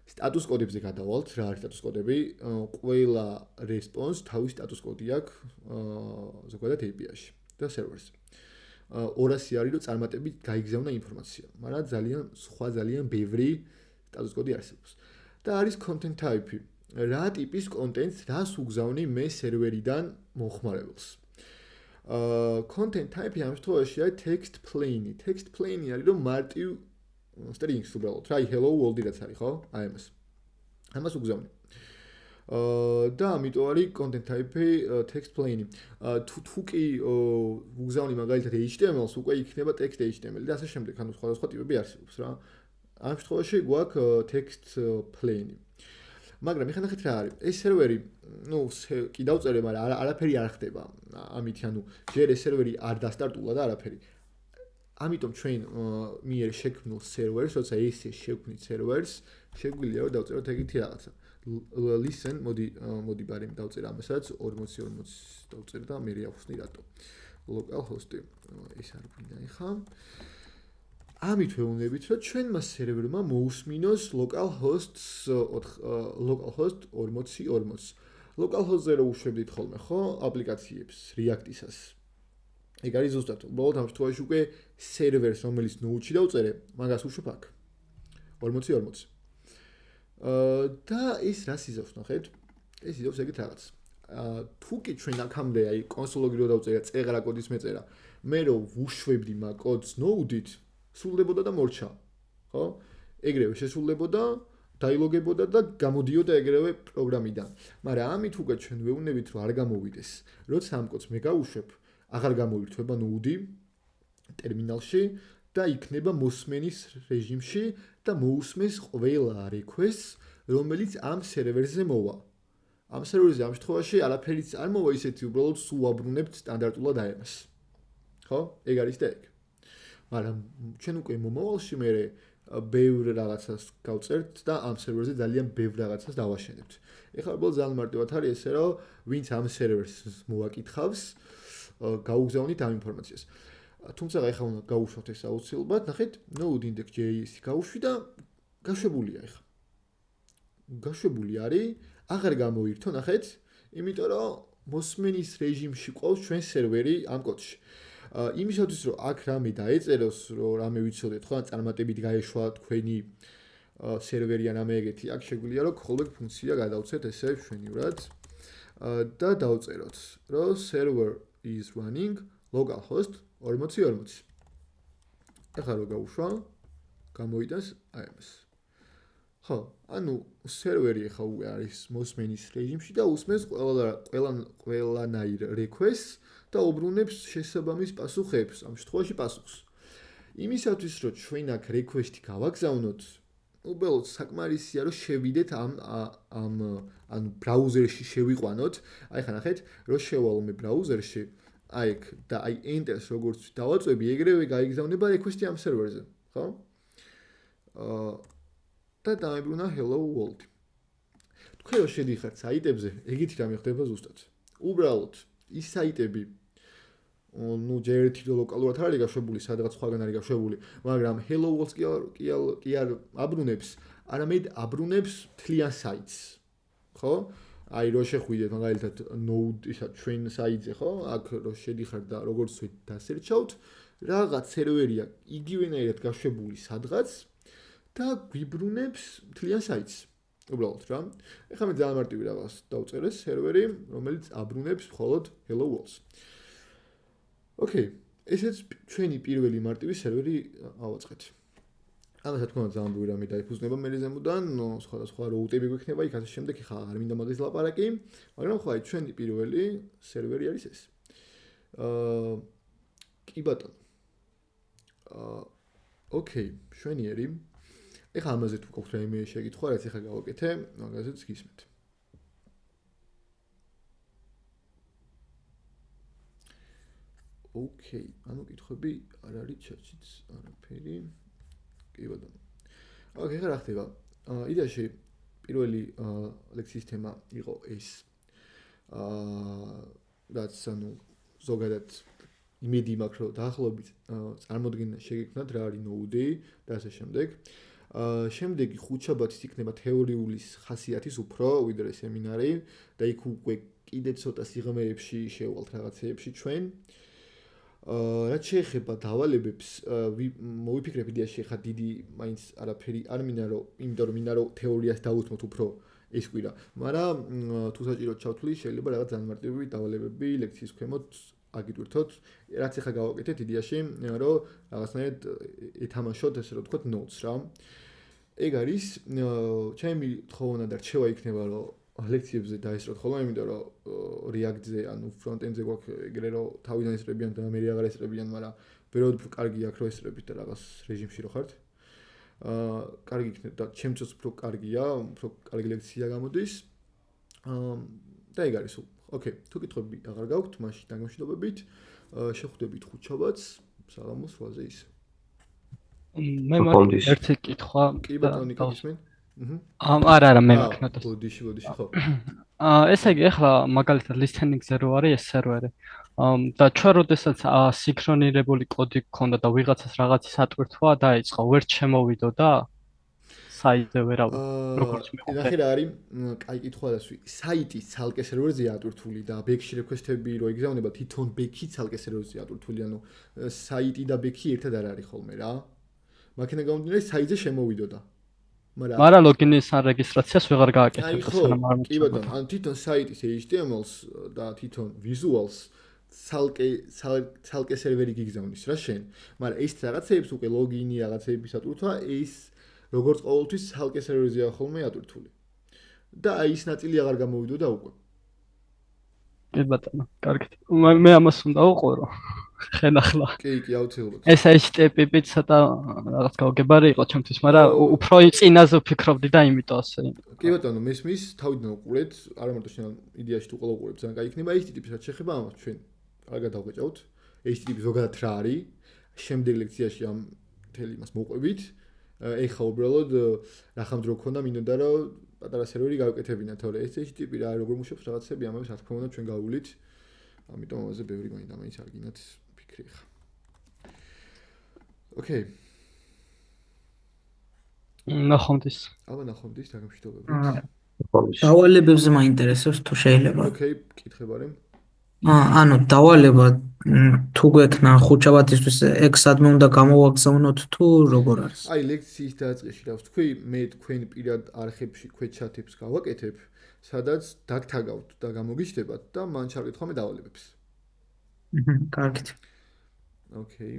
სტატუს კოდებზე გადავალთ, რა არის სტატუს კოდები? ყველა response თავის სტატუს კოდი აქვს ზოგადად API-ში და server-ზე. 200 არის რომ წარმატებით გაიგზავნა ინფორმაცია, მაგრამ ძალიან ბევრი სტატუს კოდი არსებობს. და არის content type-ი. რა ტიპის კონტენტს რას უგზავნი მე სერვერიდან მომხმარებელს. content type-ი ამ შემთხვევაში არის text plain-ი. text plain-ი არის რომ მარტივ strings უბრალოდ. რა hello world-ი რაც არის, ხო? აი ამას უგზავნი. და ამიტომ არის content type-ი text plain-ი. თუ კი უგზავნი მაგალითად HTML-ს, უკვე იქნება text HTML და ასე შემდეგ, ანუ სხვადასხვა ტიპები არსებობს რა. ამ შემთხვევაში გვაქვს text plain-ი. მაგრამ ეხლა ნახეთ რა არის. ეს სერვერი, კი დავწერე, მაგრამ არაფერი არ ხდება. ამით, ანუ ჯერ ეს სერვერი არ დასტარტულა და არაფერი. ამიტომ ჩვენ მიერ შექმნილ სერვერს, როცა ესე შევქმნით სერვერს, შეგვიძლია რომ დავწეროთ ეგეთი რაღაცა. listen, მოდი ბარემ დავწერ ამასაც 40 დავწერ და მე ავხსნი რატო. localhost ეს არ გვინდა ეხლა. ამით ვეუბნებით, რომ ჩვენმა სერვერმა მოусმინოს localhost 40. localhost-ზე რო უშვებდით ხოლმე, ხო, აპლიკაციებს React-ისას. ეგ არის ზუსტად, უბრალოდ ამ შემთხვევაში უკვე სერვერს, რომელიც node-ში დავწერე, მაგას უშვებ აქ. 40. და ეს რას იზავს, ნახეთ? ეს იზავს ეგეთ რაღაც. თუ კი ჩვენ აქამდე აი კონსოლოგი რო დავწერა, წეღრა კოდის მეწერა, მე რო ვუშვებდი მაგ კოდს node-ით, სრულდებოდა და მორჩა, ხო? ეგრევე შესრულდებოდა, დაილოგებოდა და გამოდიოდა ეგრევე პროგრამიდან. მაგრამ ამით უკვე ჩვენ ვეუბნებით, რომ არ გამოვიდეს. როცა ამ კოდს მე გავუშვებ, აღარ გამოირთვება node ტერმინალში და იქნება მოსმენის რეჟიმში და მოусმენს ყველა request, რომელიც ამ სერვერზე მოვა. ამ სერვერზე ამ შემთხვევაში არაფერიც არ მოვა, ისეთი უბრალოდ სულ ვაბრუნებთ სტანდარტულად AMS. ხო? ეგ არის და ეგ. მაგრამ ჩვენ უკვე მომავალში მე ბევრ რაღაცას გავწერთ და ამ სერვერზე ძალიან ბევრ რაღაცას დავაშენებთ. ეხლა უბრალოდ ძალიან მარტივად არის ესე, რომ ვინც ამ სერვერს მოაკითხავს, გაუგზავნით ამ ინფორმაციას. თუმცა ეხლა უნდა გავუშვათ ეს აუცილებლად, ნახეთ, node.index.js-ი გავუშვი და გაშვებულია ეხლა. გაშვებული არის, აღარ გამოირთო, ნახეთ, იმიტომ რომ მოსმენის რეჟიმში ყავს ჩვენ სერვერი ამ კოდში. იმისათვის რომ აქ რამე დაეწეროს, რომ რამე ვიცოდეთ, ხო, წარმატებით გაეშვა თქვენი სერვერი ან რამე ეგეთი, აქ შეგვიძლია რომ callback ფუნქცია გადავცეთ ესე მშვენივრად და დავწეროთ, რომ server is running localhost 40. ეხლა რო გავუშვა, გამოიტანს AMS. ხო, ანუ სერვერი ეხლა უკვე არის მოსმენის რეჟიმში და უსმენს ყველანაირ request და უბრუნებს შესაბამის პასუხებს, ამ შემთხვევაში პასუხს. იმისათვის რომ ჩვენ აქ request-ი გავაგზავნოთ, უბრალოდ საკმარისია რომ შევიდეთ ანუ ბრაუზერში შევიყვანოთ. აი ხა ნახეთ, რომ შევალო მე ბრაუზერში, აი ეგ და აი enter-ს როგორც დავაწვევი, ეგრევე გაიგზავნება request-ი ამ სერვერზე, ხო? და დაიბრუნა hello world. თქვენ რო შედიხართ საიტებზე, ეგეთი რამე ხდება ზუსტად. უბრალოდ ის საიტები ну ჯერ ერთი ლოკალურად არ არის გაშვებული, სადღაც სხვაგან არის გაშვებული, მაგრამ Hello World კი არ აბრუნებს, არამედ აბრუნებს მთლიან საიტს. ხო? აი რო შეხვიდეთ მაგალითად node ისა train საიტზე, ხო? აქ რო შედიხართ და როგორც ვთქვით, დასერჩავთ, რაღაც სერვერია იგივენაირად გაშვებული სადღაც და გვიბრუნებს მთლიან საიტს. უბრალოდ რა. ეხლა მე ძალიან მარტივი რაღაც დავწერე სერვერი, რომელიც აბრუნებს მხოლოდ Hello World-ს. ოკეი, ესეც ჩვენი პირველი მარტივი სერვერი ავაწყეთ. ამას რა თქმა უნდა ძალიან ბევრი რამე დაიფუძნება მე ზემოდან, სხვადასხვა route-ები გვექნება იქ ასე შემდეგ, ხა არ მინდა მაგის ლაპარაკი, მაგრამ ხო აი ჩვენი პირველი სერვერი არის ეს. კი ბატონო. ოკეი, შვენიერი. ეხლა ამაზე თუ გქონთ რაიმე შეკითხვა, რაც ეხლა გავაკეთე, მაგაზეც გისმენთ. ოკეი, ანუ კითხვები არ არის ჩატშიც, არაფერი. კი ბატონო. ოკეი, ეხლა რა ხდება? იდეაში პირველი ლექციის თემა იყო ეს. რაც ანუ ზოგადად იმედი მაქვს, რომ დაახლოებით წარმოდგენა შეგექმნათ რა არის node და ასე შემდეგ. შემდეგი ხუთშაბათის იქნება თეორიული ხასიათის უფრო ვიდრე სემინარი და იქ უკვე კიდე ცოტა სიღრმეებში შევალთ რაღაცეებში ჩვენ. რაც შეეხება დავალებებს, მოვიფიქრებ იდეაში ხა დიდი მაინც არაფერი არ მინდა რომ, იმიტომ რომ მინდა რომ თეორიას დავუთმოთ უფრო ეს კვირა. მაგრამ თუ საჭიროდ ჩავთვლი, შეიძლება რაღაც ძალიან მარტივი დავალებები ლექციის ქვემოთ აგიტვირთოთ. რაც ახლა გავაკეთეთ იდეაში, რომ რაღაცნაირად ეთამაშოთ, ესე რომ ვთქვათ, notes რა. ეგ არის ჩემი თხოვნა და რჩევა იქნება, რომ ლექციებზე დაესწროთ ხოლმე, იმიტომ რომ React-ზე, ანუ front-end-ზე გვაქვს ეგრე რომ თავიდან ესწრებიან და მე აღარ ესწრებიან, მაგრამ ბევრად კარგი აქვს რომ ესწრებით და რაღაც რეჟიმში რო ხართ. კარგი იქნება და ჩემთვის უფრო კარგია, უფრო კარგი ლექცია გამოდის. და ეგ არის. ოკეი, თუ კითხვები აღარ გაქვთ, მაშინ დაგემშვიდობებით. შეხვდებით ხუთშაბათს, საღამოს 8-ზე ისე. მე მაქვს ერთი კითხვა. კი ბატონო, გისმენ? არა, მე მაქვს. ბოდიში, ხო. ესე იგი, ახლა მაგალითად listening-ზე რო არის ეს სერვერი. და ჩვენ როდესაც სინქრონირებული კოდი გქონდა და ვიღაცას რაღაცის ატვირთვა დაიწყო, ვერ შემოვიდოდა საიტზე ვერავარ. როგორც მეუბნე. ნახე რა არის, კაი კითხვა დასვი. საიტის ცალკე სერვერზეა ატვირთული და back-ში request-ები რო იგზავნება, თვითონ back-ი ცალკე სერვერზეა ატვირთული, ანუ საიტი და back-ი ერთად არ არის ხოლმე რა. მაქენა გამომდინარე საიტზე შემოვიდოდა. მაგრამ ლოგინის ან რეგისტრაციას ვეღარ გააკეთებ სანამ არ კი ბატონო, ან თვითონ საიტის HTML-ს და თვითონ visuals ცალკე სერვერი გიგზავნის რა შენ. მაგრამ ეს რაღაცეებს უკვე ლოგინი რაღაცეების ატვირთვა, ეს როგორც ყოველთვის ცალკე სერვერზეა ხოლმე ატვირთული. და აი ის ნაწილი აღარ გამოვიდოდა უკვე. კი ბატონო, კარგით. მე ამას უნდა უყურო. ხენახლა. კი, აუცილებლად. ეს HTTP-ით ცოტა რაღაც გაუგებარი იყო ჩემთვის, მაგრამ უფრო წინაზე ვფიქრობდი და იმიტომ ასე. კი ბატონო, მესმის, თავიდან უყურეთ, არა მარტო შენ იდეაში თუ ყველა უყურებს, ძალიან კაი იქნება HTTP-ს რაც შეეხება ამას ჩვენ. კარგად დავღეჭავთ. HTTP ზოგადად რა არის? შემდეგ ლექციაში ამ მთელი იმას მოვყვებით. ეხლა უბრალოდ რა ხამდრო ქონდა მინდოდა რომ პატარა სერვერი გავეკეთებინა, თორე ეს HTTP რა როგორ მუშაობს რაღაცები ამას რა თქმა უნდა ჩვენ გავუვლით. ამიტომ ამაზე ბევრი მაინც არ გინათ ფიქრი ხა. ოკეი. ნახონდის. აბა ნახონდის, დაგემშვიდობებით. დავალებებზე მაინტერესებს თუ შეიძლება. ოკეი, კითხებარი. ანუ დავალება თუ გვექნა ხუთშაბათისთვის ეგ სადმე უნდა გამოვაგზავნოთ თუ როგორ არის? აი ლექციის დაწყეში რა ვთქვი, მე თქვენ პირად არხებში ქვეჩატებს გავაკეთებ, სადაც დაგთაგავთ და გამოგიჩნდებათ და მან ჩარკითხვა მე დავალებებს. კარგით. ოკეი.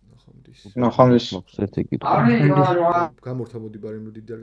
ნახონდის. ნახონდის. ერთი კითხვა. გამორთაბოდი ბარემ რო დიდი არ